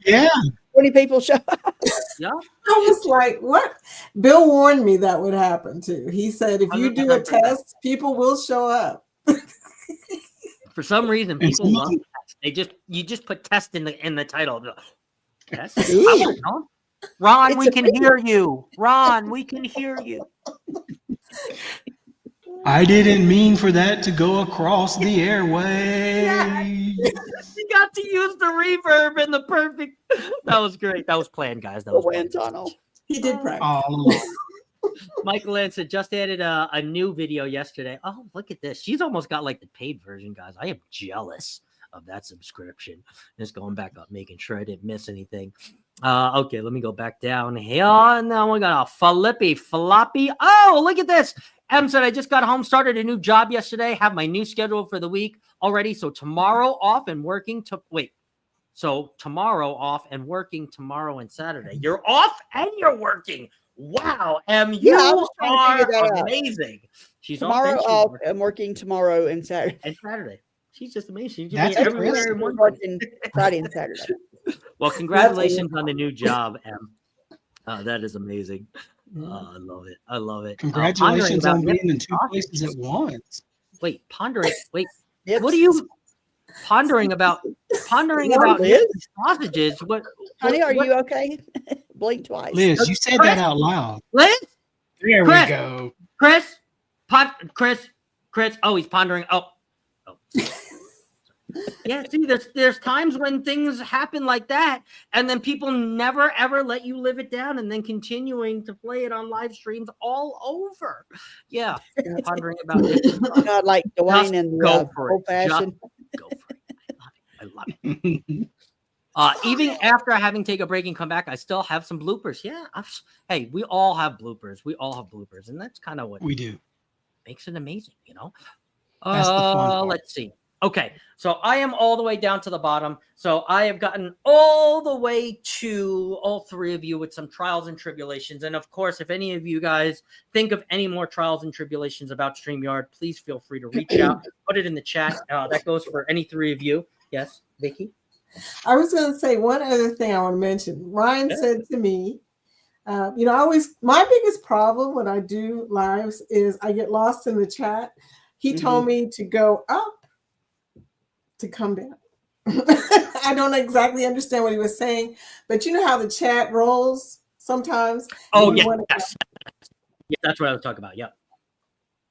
[SPEAKER 1] 20 people show up.
[SPEAKER 2] Yeah.
[SPEAKER 3] I was like, what? Bill warned me that would happen too. He said, if you do a test, people will show up.
[SPEAKER 2] For some reason, people love tests. You just put test in the title. Test? Ron, we can hear you. Ron, we can hear you.
[SPEAKER 4] I didn't mean for that to go across the airway.
[SPEAKER 2] You got to use the reverb in the perfect. That was great. That was planned, guys. That was
[SPEAKER 1] wind tunnel.
[SPEAKER 3] He did practice.
[SPEAKER 2] Michael Anson just added a new video yesterday. Oh, look at this. She's almost got like the paid version, guys. I am jealous of that subscription. Just going back up, making sure I didn't miss anything. Okay, let me go back down here. Now we got a floppy. Oh, look at this. Em said, I just got home, started a new job yesterday, have my new schedule for the week already. So tomorrow off and working tomorrow off and working tomorrow and Saturday. You're off and you're working. Wow, Em, you are amazing. She's
[SPEAKER 1] tomorrow off and working tomorrow and Saturday.
[SPEAKER 2] She's just amazing.
[SPEAKER 4] That's
[SPEAKER 1] everywhere working Friday and Saturday.
[SPEAKER 2] Well, congratulations on the new job, Em. That is amazing. I love it.
[SPEAKER 4] Congratulations on being in 2 places at once.
[SPEAKER 2] What are you pondering about? Sausages. What?
[SPEAKER 1] Honey, are you okay? Blink twice.
[SPEAKER 4] Liz, you said that out loud.
[SPEAKER 2] Liz?
[SPEAKER 4] There we go.
[SPEAKER 2] Chris. Oh, he's pondering. Oh. Yeah, see, there's times when things happen like that, and then people never ever let you live it down, and then continuing to play it on live streams all over. Yeah, pondering about it.
[SPEAKER 1] Not like Dwayne and
[SPEAKER 2] Go for
[SPEAKER 1] old
[SPEAKER 2] it.
[SPEAKER 1] fashioned.
[SPEAKER 2] Go for it. I love it. Even after having take a break and come back, I still have some bloopers. Yeah, hey, we all have bloopers. We all have bloopers, and that's kind of what
[SPEAKER 4] We do.
[SPEAKER 2] makes it amazing, you know.
[SPEAKER 4] That's the fun part.
[SPEAKER 2] Let's see. Okay, so I am all the way down to the bottom. So I have gotten all the way to all three of you with some trials and tribulations. And of course, if any of you guys think of any more trials and tribulations about StreamYard, please feel free to reach out, put it in the chat. That goes for any three of you. Yes, Vicky?
[SPEAKER 3] I was going to say one other thing I want to mention. Ryan said to me, my biggest problem when I do lives is I get lost in the chat. He told me to go up to come down. I don't exactly understand what he was saying, but you know how the chat rolls sometimes?
[SPEAKER 2] Oh, yes. Yeah, that's what I was talking about. Yeah.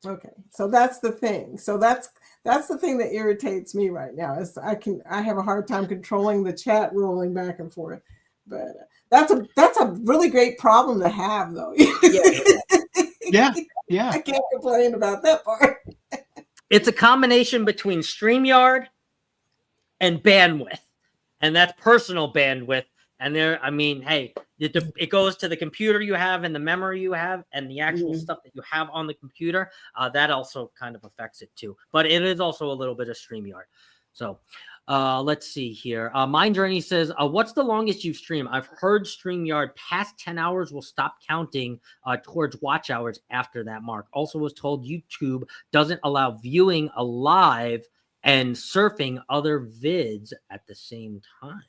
[SPEAKER 3] Okay. So that's the thing. So that's the thing that irritates me right now is I have a hard time controlling the chat rolling back and forth. But that's a really great problem to have, though.
[SPEAKER 4] Yeah.
[SPEAKER 3] I can't complain about that part.
[SPEAKER 2] It's a combination between StreamYard and bandwidth, and that's personal bandwidth. And hey, it goes to the computer you have and the memory you have and the actual stuff that you have on the computer. That also kind of affects it too. But it is also a little bit of StreamYard. So let's see here. Mind Journey says, what's the longest you've streamed? I've heard StreamYard past 10 hours will stop counting towards watch hours after that mark. Also was told YouTube doesn't allow viewing a live and surfing other vids at the same time.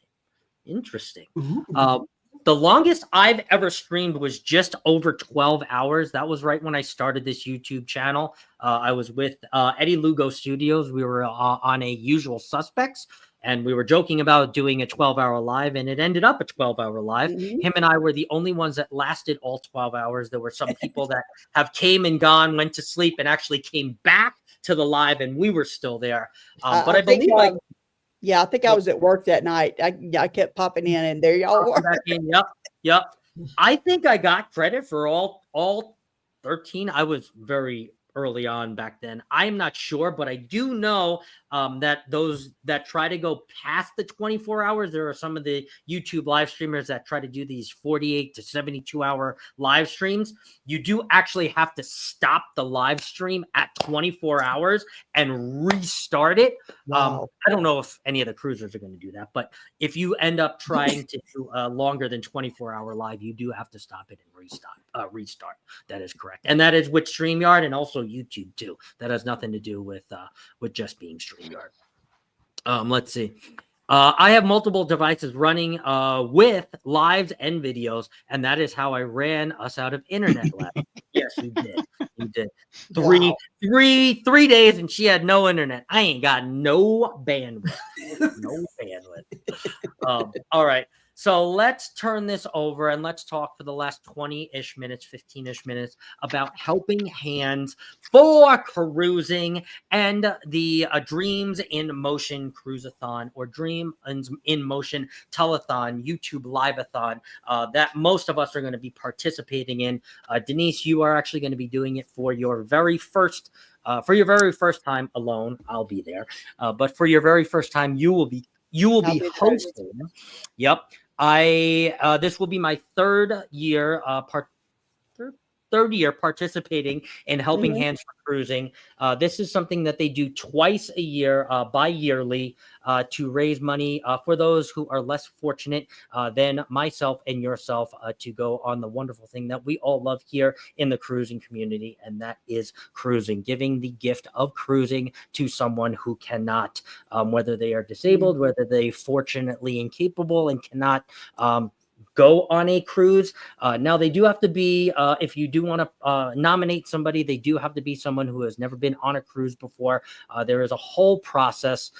[SPEAKER 2] Interesting. The longest I've ever streamed was just over 12 hours. That was right when I started this YouTube channel. I was with Eddie Lugo Studios. We were on a Usual Suspects, and we were joking about doing a 12-hour live, and it ended up a 12-hour live. Him and I were the only ones that lasted all 12 hours. There were some people that have came and gone, went to sleep, and actually came back to the live, and we were still there. But I believe
[SPEAKER 1] I think I was at work that night. I kept popping in, and there y'all were.
[SPEAKER 2] Yep. I think I got credit for all 13. I was very early on back then. I'm not sure, but I do know that those that try to go past the 24 hours, there are some of the YouTube live streamers that try to do these 48 to 72 hour live streams. You do actually have to stop the live stream at 24 hours and restart it. Wow. I don't know if any of the cruisers are going to do that, but if you end up trying to do a longer than 24-hour live, you do have to stop it and restart. That is correct. And that is with StreamYard and also YouTube too. That has nothing to do with just being StreamYard. Let's see. I have multiple devices running with lives and videos, and that is how I ran us out of internet last. Yes, you did. You did. Three days, and she had no internet. I ain't got no bandwidth. No bandwidth. All right. So let's turn this over and let's talk for the last 20-ish minutes, 15-ish minutes about helping hands for cruising and the Dreams in Motion Cruiseathon or Dream in Motion Telethon, YouTube Live-a-thon that most of us are going to be participating in. Denise, you are actually going to be doing it for your very first time alone. I'll be there. But for your very first time, you will be hosting. Yep. This will be my third year participating in Helping Hands for Cruising. This is something that they do twice a year, bi-yearly, to raise money for those who are less fortunate than myself and yourself to go on the wonderful thing that we all love here in the cruising community, and that is cruising, giving the gift of cruising to someone who cannot, whether they are disabled, whether they fortunately incapable and cannot go on a cruise. Now they do have to be, if you do want to nominate somebody, they do have to be someone who has never been on a cruise before. There is a whole process.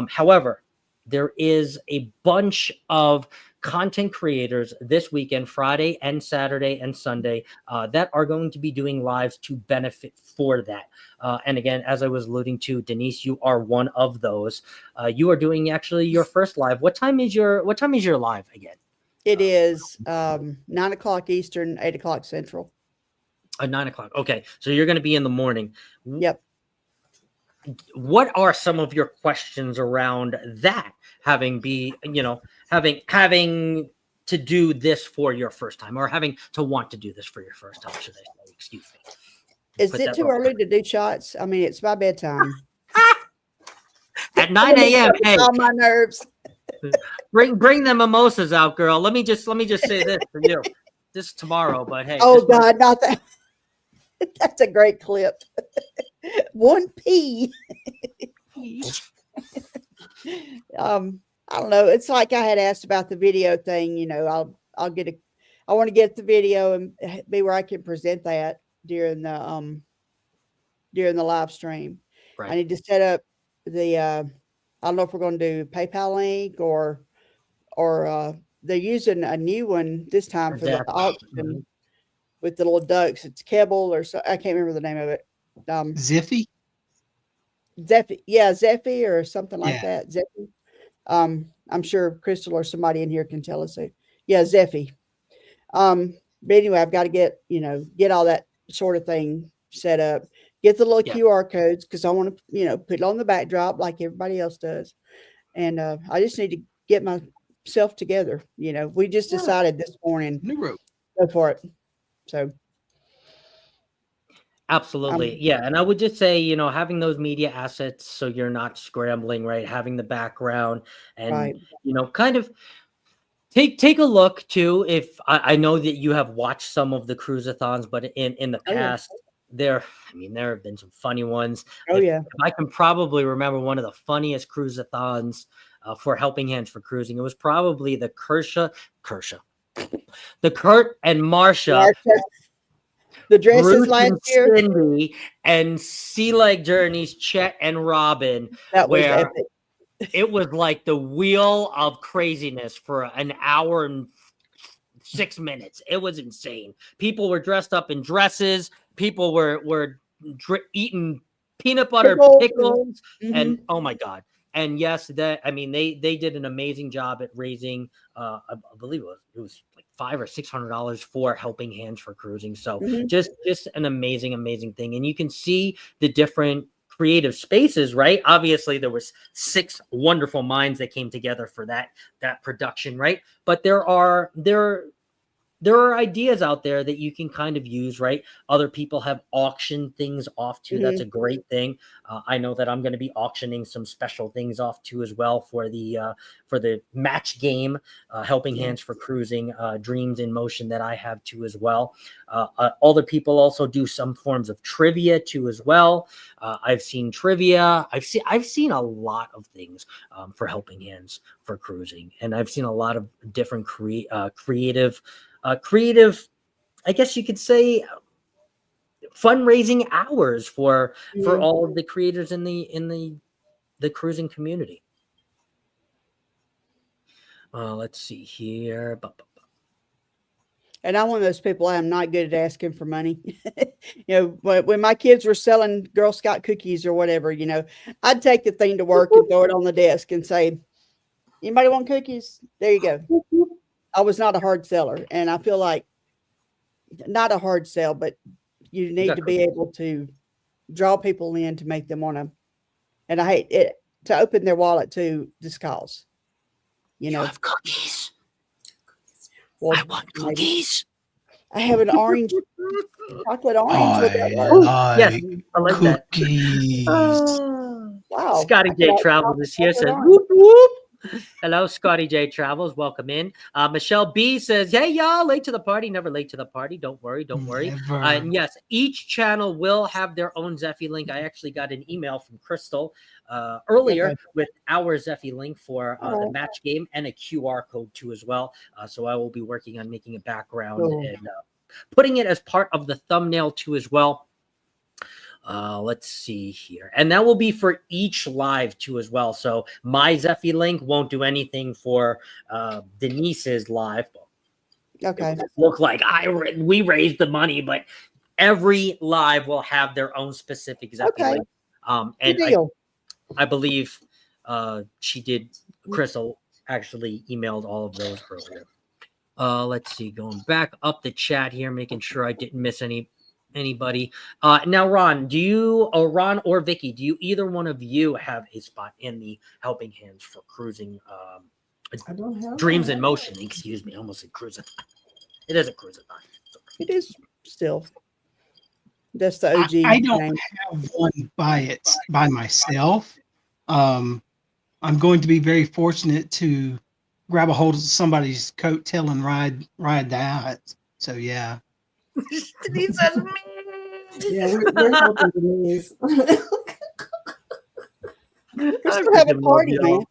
[SPEAKER 2] However, there is a bunch of content creators this weekend, Friday and Saturday and Sunday, that are going to be doing lives to benefit for that. And again, as I was alluding to, Denise, you are one of those. You are doing actually your first live. What time is your live again?
[SPEAKER 1] It is 9 o'clock Eastern, 8 o'clock Central.
[SPEAKER 2] 9 o'clock. Okay, so you're going to be in the morning.
[SPEAKER 1] Yep.
[SPEAKER 2] What are some of your questions around that? Having to do this for your first time, or having to want to do this for your first time, should I say? Excuse me.
[SPEAKER 1] Is it too early to do shots? I mean, it's my bedtime.
[SPEAKER 2] At 9 a.m. Hey,
[SPEAKER 1] all my nerves.
[SPEAKER 2] bring the mimosas out, girl. Let me just say this for you. This is tomorrow, but hey.
[SPEAKER 1] Oh God, not that. That's a great clip. 1p. I don't know. It's like I had asked about the video thing. You know, I want to get the video and be where I can present that during the live stream.
[SPEAKER 2] Right.
[SPEAKER 1] I need to set up the I don't know if we're going to do PayPal link or they're using a new one this time for the auction with the little ducks. It's Kebble or so, I can't remember the name of it.
[SPEAKER 4] Ziffy?
[SPEAKER 1] Zeffy, yeah, Zeffy or something like that. Zeffy. I'm sure Crystal or somebody in here can tell us. Yeah, Zeffy. But anyway, I've got to get all that sort of thing set up. Get the little QR codes because I want to, put it on the backdrop like everybody else does. And I just need to get myself together. We just decided this morning. Go for it. So.
[SPEAKER 2] Absolutely. Yeah. And I would just say, having those media assets so you're not scrambling, right? Having the background and, kind of take a look too. If I know that you have watched some of the cruise-a-thons, but in the past, there have been some funny ones. If I can probably remember one of the funniest cruise-a-thons for Helping Hands for Cruising. It was probably the the Kurt and Marsha.
[SPEAKER 1] The dresses
[SPEAKER 2] Bruce
[SPEAKER 1] last
[SPEAKER 2] and
[SPEAKER 1] year,
[SPEAKER 2] Cindy and Sea Leg Journeys, Chet and Robin,
[SPEAKER 1] that was epic.
[SPEAKER 2] It was like the wheel of craziness for an hour and 6 minutes. It was insane. People were dressed up in dresses. People were eating peanut butter pickles, and oh my God. And yes, they did an amazing job at raising. I believe it was like $500 or $600 for Helping Hands for Cruising. So just an amazing thing. And you can see the different creative spaces, right? Obviously, there was 6 wonderful minds that came together for that production, right? But there are ideas out there that you can kind of use, right? Other people have auctioned things off too. That's a great thing. I know that I'm going to be auctioning some special things off too as well for the match game, Helping Hands for Cruising, Dreams in Motion that I have too as well. Other people also do some forms of trivia too as well. I've seen trivia. I've seen a lot of things for Helping Hands for Cruising, and I've seen a lot of different creative, I guess you could say, fundraising hours for all of the creators in the cruising community. Let's see here.
[SPEAKER 1] And I'm one of those people. I am not good at asking for money. When my kids were selling Girl Scout cookies or whatever, I'd take the thing to work and throw it on the desk and say, "Anybody want cookies? There you go." I was not a hard seller, and I feel like not a hard sell, but you need to be able to draw people in to make them want to. And I hate it to open their wallet to this cause. You
[SPEAKER 2] have cookies.
[SPEAKER 1] Well,
[SPEAKER 2] I want cookies.
[SPEAKER 1] I have an orange, chocolate orange.
[SPEAKER 2] Yes, I like
[SPEAKER 4] cookies.
[SPEAKER 2] That.
[SPEAKER 1] Wow.
[SPEAKER 2] Scotty J Travels is here. Says, whoop, whoop. Hello, Scotty J Travels. Welcome in. Michelle B says, "Hey, y'all, late to the party. Never late to the party. Don't worry. And yes, each channel will have their own Zeffy link. I actually got an email from Crystal earlier with our Zeffy link for the match game and a QR code too as well. So I will be working on making a background and putting it as part of the thumbnail too as well. Let's see here. And that will be for each live too as well. So my Zeffy link won't do anything for Denise's live.
[SPEAKER 1] Okay.
[SPEAKER 2] Look like we raised the money, but every live will have their own specific Zeffy link. And I believe she did. Crystal actually emailed all of those earlier. Let's see, going back up the chat here, making sure I didn't miss anybody. Now, Ron, Ron or Vicky, do you either one of you have a spot in the Helping Hands for Cruising?
[SPEAKER 3] I don't have
[SPEAKER 2] Dreams in Motion. Excuse me, I almost said cruising. It is a cruisathon.
[SPEAKER 1] It is still. That's the OG.
[SPEAKER 4] I don't have one by myself. I'm going to be very fortunate to grab a hold of somebody's coattail and ride that. So yeah.
[SPEAKER 2] Denise says me.
[SPEAKER 3] Yeah, we're helping Denise.
[SPEAKER 1] I have a party, man.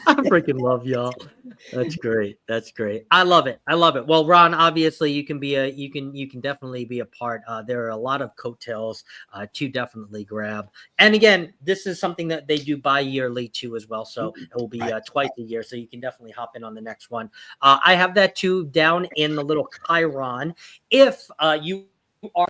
[SPEAKER 2] I freaking love y'all. That's great. That's great. I love it. I love it. Well, Ron, obviously you can definitely be a part. There are a lot of coattails to definitely grab. And again, this is something that they do bi-yearly too as well. So it will be twice a year. So you can definitely hop in on the next one. I have that too down in the little Chiron. If you are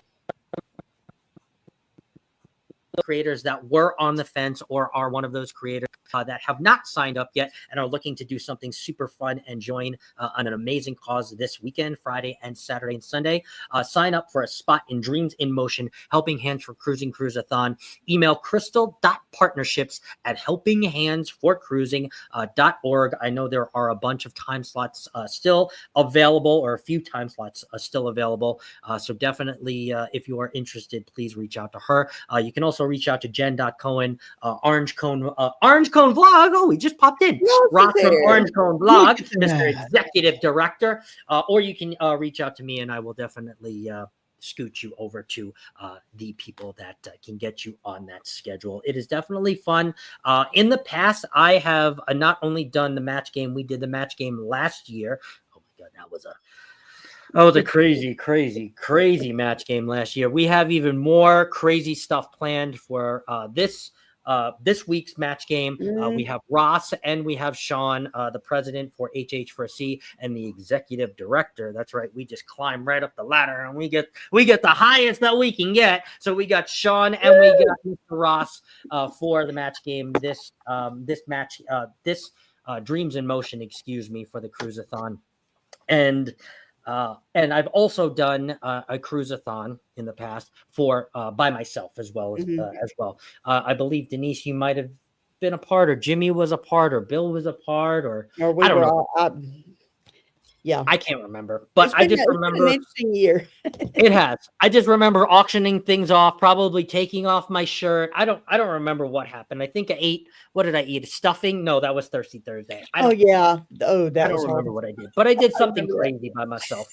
[SPEAKER 2] creators that were on the fence or are one of those creators that have not signed up yet and are looking to do something super fun and join on an amazing cause this weekend, Friday and Saturday and Sunday, sign up for a spot in Dreams in Motion, Helping Hands for Cruising Cruisathon. Email crystal.partnerships@helpinghandsforcruising.org. I know there are a bunch of time slots still available, or a few time slots still available. So definitely, if you are interested, please reach out to her. You can also reach out to Jen.Cohen, Orange Cone Vlog. Oh, he just popped in. Rock from Orange Cone Vlog, Mr. Executive Director. Or you can reach out to me, and I will definitely scoot you over to the people that can get you on that schedule. It is definitely fun. In the past, I have not only done the match game. We did the match game last year. Oh my God, that was a crazy, crazy, crazy match game last year. We have even more crazy stuff planned for this week's match game. We have Ross and we have Sean, the president for HH4C and the executive director. That's right. We just climb right up the ladder and we get the highest that we can get. So we got Sean and we got Mr. Ross for the match game. This Dreams in Motion, excuse me, for the Cruisathon. And I've also done a cruisathon in the past for by myself as well. I believe Denise, you might have been a part, or Jimmy was a part, or Bill was a part, or I don't know.
[SPEAKER 1] Yeah,
[SPEAKER 2] I can't remember, but I just remember
[SPEAKER 1] an interesting year.
[SPEAKER 2] It has. I just remember auctioning things off, probably taking off my shirt. I don't remember what happened. I think I ate. What did I eat? Stuffing? No, that was Thirsty Thursday.
[SPEAKER 1] I don't
[SPEAKER 2] remember what I did, but I did something crazy by myself.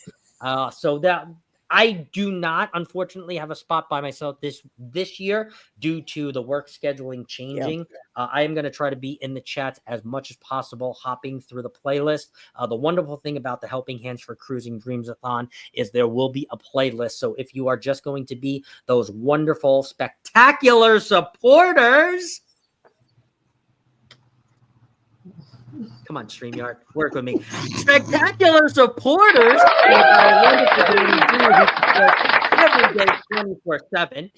[SPEAKER 2] So that I do not, unfortunately, have a spot by myself this year due to the work scheduling changing. I am going to try to be in the chats as much as possible, hopping through the playlist. The wonderful thing about the Helping Hands for Cruising Dreamsathon is there will be a playlist. So if you are just going to be those wonderful, spectacular supporters, come on, StreamYard, work with me. Spectacular supporters every day, 24/7.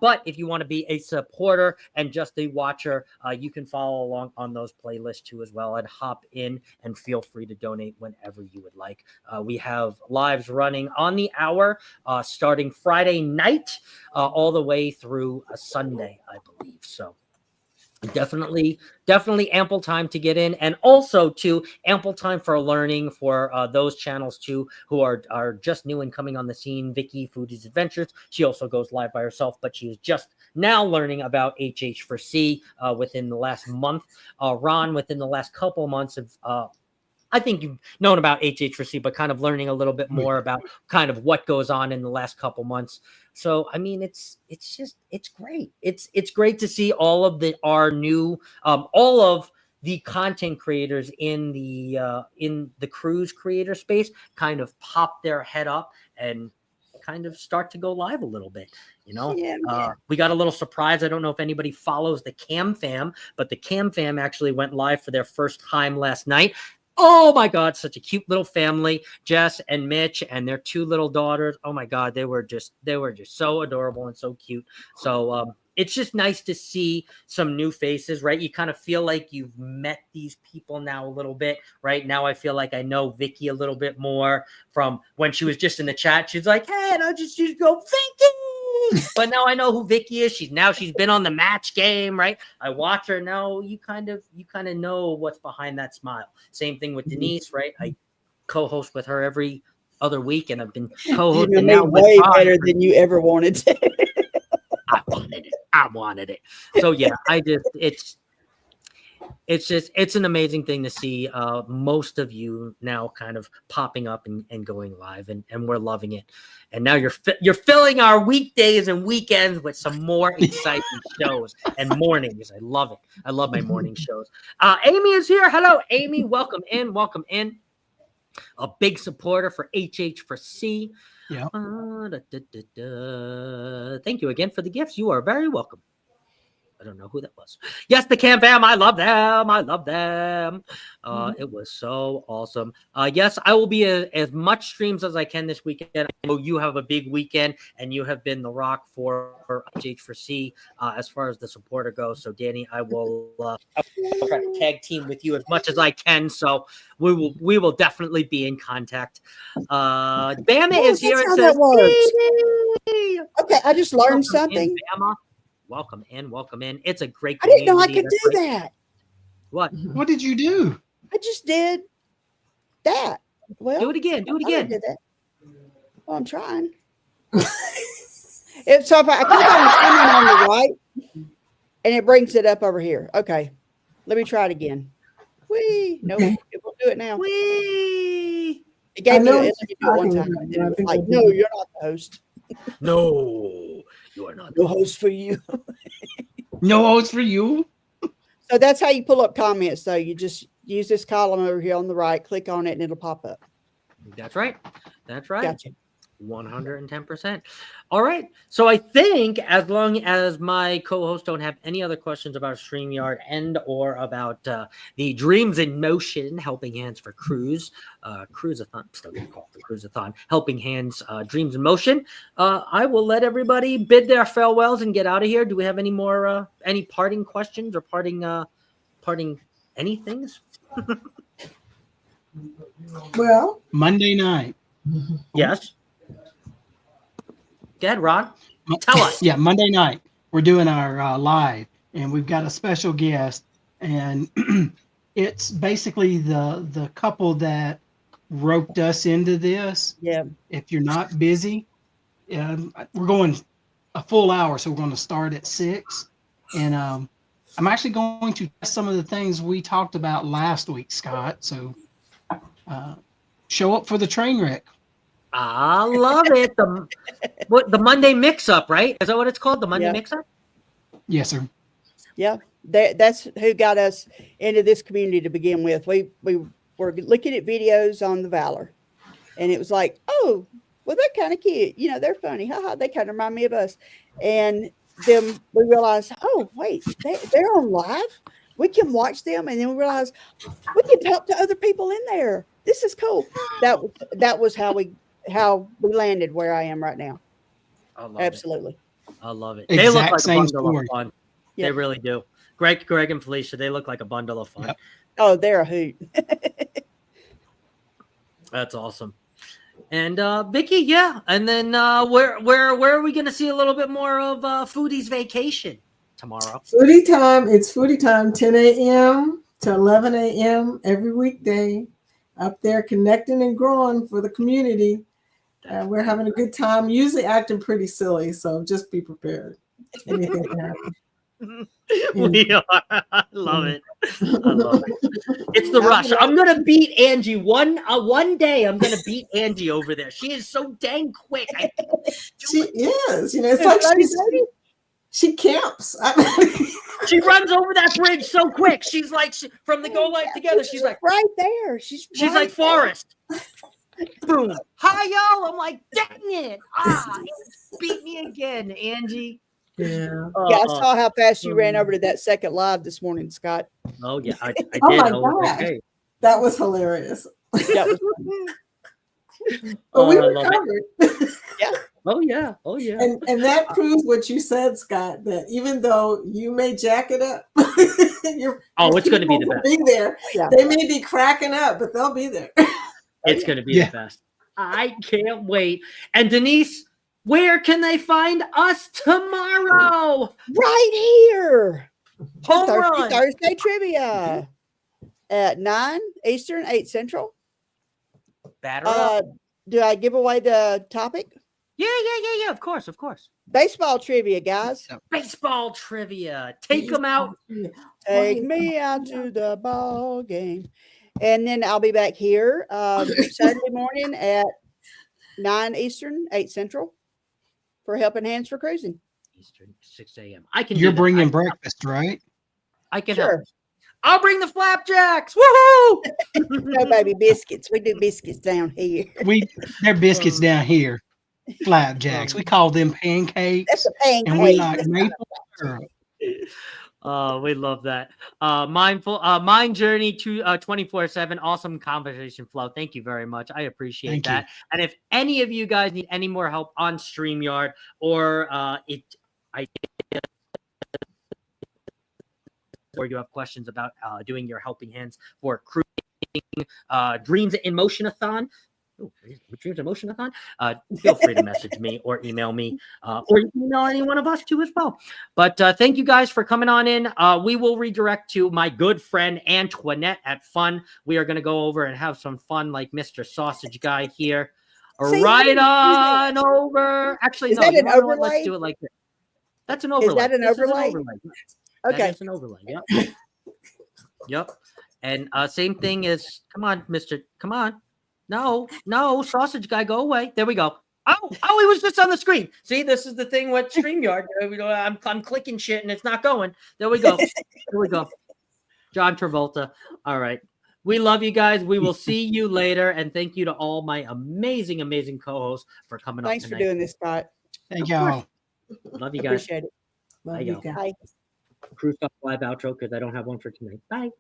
[SPEAKER 2] But if you want to be a supporter and just a watcher, you can follow along on those playlists too as well, and hop in and feel free to donate whenever you would like. We have lives running on the hour, starting Friday night all the way through a Sunday, I believe. So definitely ample time to get in, and also too ample time for learning for those channels too who are just new and coming on the scene. Vicky, Foodie's Adventures, she also goes live by herself, but she is just now learning about HH4C within the last month. Ron, within the last couple months of I think you've known about HH4C, but kind of learning a little bit more about kind of what goes on in the last couple months. So, I mean, it's great. It's great to see all of our new, all of the content creators in the cruise creator space kind of pop their head up and kind of start to go live a little bit.
[SPEAKER 1] Yeah.
[SPEAKER 2] We got a little surprise. I don't know if anybody follows the Cam Fam, but the Cam Fam actually went live for their first time last night. Oh my God, such a cute little family, Jess and Mitch and their 2 little daughters. Oh my God, they were just so adorable and so cute. So it's just nice to see some new faces, right? You kind of feel like you've met these people now a little bit, right? Now I feel like I know Vicky a little bit more from when she was just in the chat. She's like, hey, and I just go, Vicky. But now I know who Vicky is. She's been on the match game, right? I watch her now. You kind of know what's behind that smile. Same thing with Denise, right? I co-host with her every other week, and I've been co-hosting now with
[SPEAKER 1] way
[SPEAKER 2] Ron.
[SPEAKER 1] better than you ever wanted to.
[SPEAKER 2] I wanted it. So yeah, it's an amazing thing to see most of you now kind of popping up and going live, and we're loving it. And now you're filling our weekdays and weekends with some more exciting shows and mornings. I love it. I love my morning shows. Amy is here. Hello, Amy. Welcome in. Welcome in. A big supporter for HH for C.
[SPEAKER 4] Yeah.
[SPEAKER 2] Thank you again for the gifts. You are very welcome. I don't know who that was. Yes, the Cam Fam. I love them. I love them. It was so awesome. Yes, I will be as much streams as I can this weekend. I know you have a big weekend, and you have been the rock for HH4C as far as the supporter goes. So, Danny, I will try to tag team with you as much as I can. So we will definitely be in contact. Bama is here. It says,
[SPEAKER 1] okay, I just learned something.
[SPEAKER 2] Bama. Welcome in. It's a great
[SPEAKER 1] I didn't know I
[SPEAKER 2] community.
[SPEAKER 1] could do that.
[SPEAKER 2] What
[SPEAKER 4] did you do?
[SPEAKER 1] I just did that. Well,
[SPEAKER 2] do it again.
[SPEAKER 1] I did that. Well, I'm trying. So if I click on the comment on the right, and it brings it up over here. Okay, let me try it again. Whee! No, it won't do it now.
[SPEAKER 2] Whee!
[SPEAKER 1] It gave me it one time. It was like, no, you're not the host.
[SPEAKER 2] No, you are not
[SPEAKER 1] the host for you.
[SPEAKER 4] No host for you.
[SPEAKER 1] So that's how you pull up comments, though. You just use this column over here on the right, click on it, and it'll pop up.
[SPEAKER 2] That's right.
[SPEAKER 1] Gotcha.
[SPEAKER 2] 110%. All right. So I think as long as my co-hosts don't have any other questions about StreamYard and or about the Dreams in Motion Helping Hands for Cruise-a-thon, still going to call it the Cruise-a-thon, Helping Hands Dreams in Motion, I will let everybody bid their farewells and get out of here. Do we have any more, any parting questions or parting anythings?
[SPEAKER 3] Well,
[SPEAKER 4] Monday night.
[SPEAKER 2] Yes. Go ahead, Ron. Tell us.
[SPEAKER 4] Yeah, Monday night we're doing our live, and we've got a special guest, and it's basically the couple that roped us into this.
[SPEAKER 1] Yeah.
[SPEAKER 4] If you're not busy, we're going a full hour, so we're going to start at 6, and I'm actually going to test some of the things we talked about last week, Scott. So show up for the train wreck.
[SPEAKER 2] I love it. The Monday mix-up, right? Is that what it's called? The Monday mix-up?
[SPEAKER 4] Yes, sir.
[SPEAKER 1] Yeah, that's who got us into this community to begin with. We were looking at videos on the Valor, and it was like, oh, well, they're kind of cute. You know, they're funny. Haha, they kind of remind me of us. And then we realized, oh, wait, they're on live. We can watch them, and then we realized we can talk to other people in there. This is cool. That was how we landed where I am right now.
[SPEAKER 2] I love
[SPEAKER 1] Absolutely.
[SPEAKER 2] it. I love it.
[SPEAKER 4] Exact
[SPEAKER 2] They look like
[SPEAKER 4] same
[SPEAKER 2] a bundle
[SPEAKER 4] story.
[SPEAKER 2] of fun.
[SPEAKER 1] Yep.
[SPEAKER 2] They really do. Greg and Felicia, they look like a bundle of fun.
[SPEAKER 4] Yep.
[SPEAKER 1] Oh, they're a hoot.
[SPEAKER 2] That's awesome. And Vicky, yeah. And then where are we going to see a little bit more of Foodie's Vacation tomorrow?
[SPEAKER 3] Foodie time. It's foodie time, 10 a.m. to 11 a.m. every weekday. Up there connecting and growing for the community. We're having a good time, usually acting pretty silly, so just be prepared. Anything can happen.
[SPEAKER 2] We are. I love it. I love it. It's the rush. I'm gonna beat Angie one day. I'm gonna beat Angie over there. She is so dang quick.
[SPEAKER 3] She is. You know, it's like she camps.
[SPEAKER 2] She runs over that bridge so quick. She's like from the goal line together. She's like
[SPEAKER 1] right there. She's
[SPEAKER 2] like Forrest. Boom. Hi, y'all. I'm like, dang it. Beat me again, Angie.
[SPEAKER 3] Yeah.
[SPEAKER 1] Yeah, I saw how fast you ran over to that second live this morning, Scott.
[SPEAKER 2] Oh, yeah. I did.
[SPEAKER 3] Oh my
[SPEAKER 2] I was like,
[SPEAKER 3] gosh.
[SPEAKER 2] hey.
[SPEAKER 3] That was hilarious.
[SPEAKER 1] That was
[SPEAKER 3] But we
[SPEAKER 2] I love
[SPEAKER 3] recovered.
[SPEAKER 1] yeah.
[SPEAKER 2] Oh, yeah. Oh, yeah.
[SPEAKER 3] And that proves what you said, Scott, that even though you may jack it up,
[SPEAKER 2] it's going to be the best.
[SPEAKER 3] Be there.
[SPEAKER 1] Yeah.
[SPEAKER 3] They may be cracking up, but they'll be there.
[SPEAKER 2] It's going to be the best. I can't wait. And Denise, where can they find us tomorrow?
[SPEAKER 1] Right here.
[SPEAKER 2] Home run.
[SPEAKER 1] Thursday trivia at 9 Eastern, 8 Central.
[SPEAKER 2] Batter up.
[SPEAKER 1] Do I give away the topic?
[SPEAKER 2] Yeah. Of course.
[SPEAKER 1] Baseball trivia, guys.
[SPEAKER 2] Baseball trivia. Take them out.
[SPEAKER 1] Take me out to the ball game. And then I'll be back here Saturday morning at 9 Eastern, 8 Central for Helping Hands for Cruising.
[SPEAKER 2] Eastern, 6 a.m. I can.
[SPEAKER 4] You're bringing breakfast, right?
[SPEAKER 2] I can
[SPEAKER 1] Sure.
[SPEAKER 2] help. I'll bring the flapjacks. Woohoo!
[SPEAKER 1] No, baby, biscuits. We do biscuits down here.
[SPEAKER 4] They're biscuits down here. Flapjacks. We call them pancakes.
[SPEAKER 1] That's a pancake.
[SPEAKER 4] And we like maple syrup.
[SPEAKER 2] We love that. Mind Journey to 24/7. Awesome conversation flow. Thank you very much. I appreciate that. And if any of you guys need any more help on StreamYard or or you have questions about doing your helping hands for cruising Dreams in Motion-a-thon. Dreams in Motion-a-thon. Feel free to message me or email me or email any one of us too as well. But thank you guys for coming on in. We will redirect to my good friend Antoinette at Fun. We are going to go over and have some fun like Mr. Sausage Guy here. Right on over. Actually,
[SPEAKER 1] is
[SPEAKER 2] no.
[SPEAKER 1] That an overlay?
[SPEAKER 2] Let's do it like this. That's an overlay.
[SPEAKER 1] Is that an overlay? Okay.
[SPEAKER 2] That is an overlay. Yep. Yep. And same thing is, come on, Mr. Come on. No, Sausage Guy, go away. There we go. Oh, he was just on the screen. See, this is the thing with StreamYard. I'm clicking shit and it's not going. There we go. There we go. John Travolta. All right. We love you guys. We will see you later. And thank you to all my amazing, amazing co-hosts for coming
[SPEAKER 1] Thanks
[SPEAKER 2] up
[SPEAKER 1] for
[SPEAKER 2] tonight.
[SPEAKER 1] doing this, Scott.
[SPEAKER 4] Thank y'all.
[SPEAKER 2] Love you guys.
[SPEAKER 1] Appreciate it.
[SPEAKER 3] Love
[SPEAKER 2] Bye,
[SPEAKER 3] you
[SPEAKER 2] y'all.
[SPEAKER 3] guys.
[SPEAKER 1] Bye.
[SPEAKER 2] Cruise Talk Live outro because I don't have one for tonight. Bye.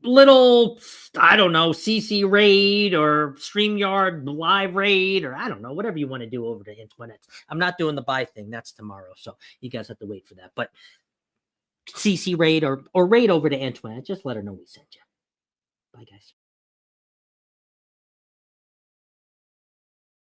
[SPEAKER 2] Little, I don't know, CC raid or StreamYard live raid, or I don't know, whatever you want to do over to Antoinette's. I'm not doing the buy thing. That's tomorrow. So you guys have to wait for that. But CC raid or raid over to Antoinette. Just let her know we sent you. Bye, guys.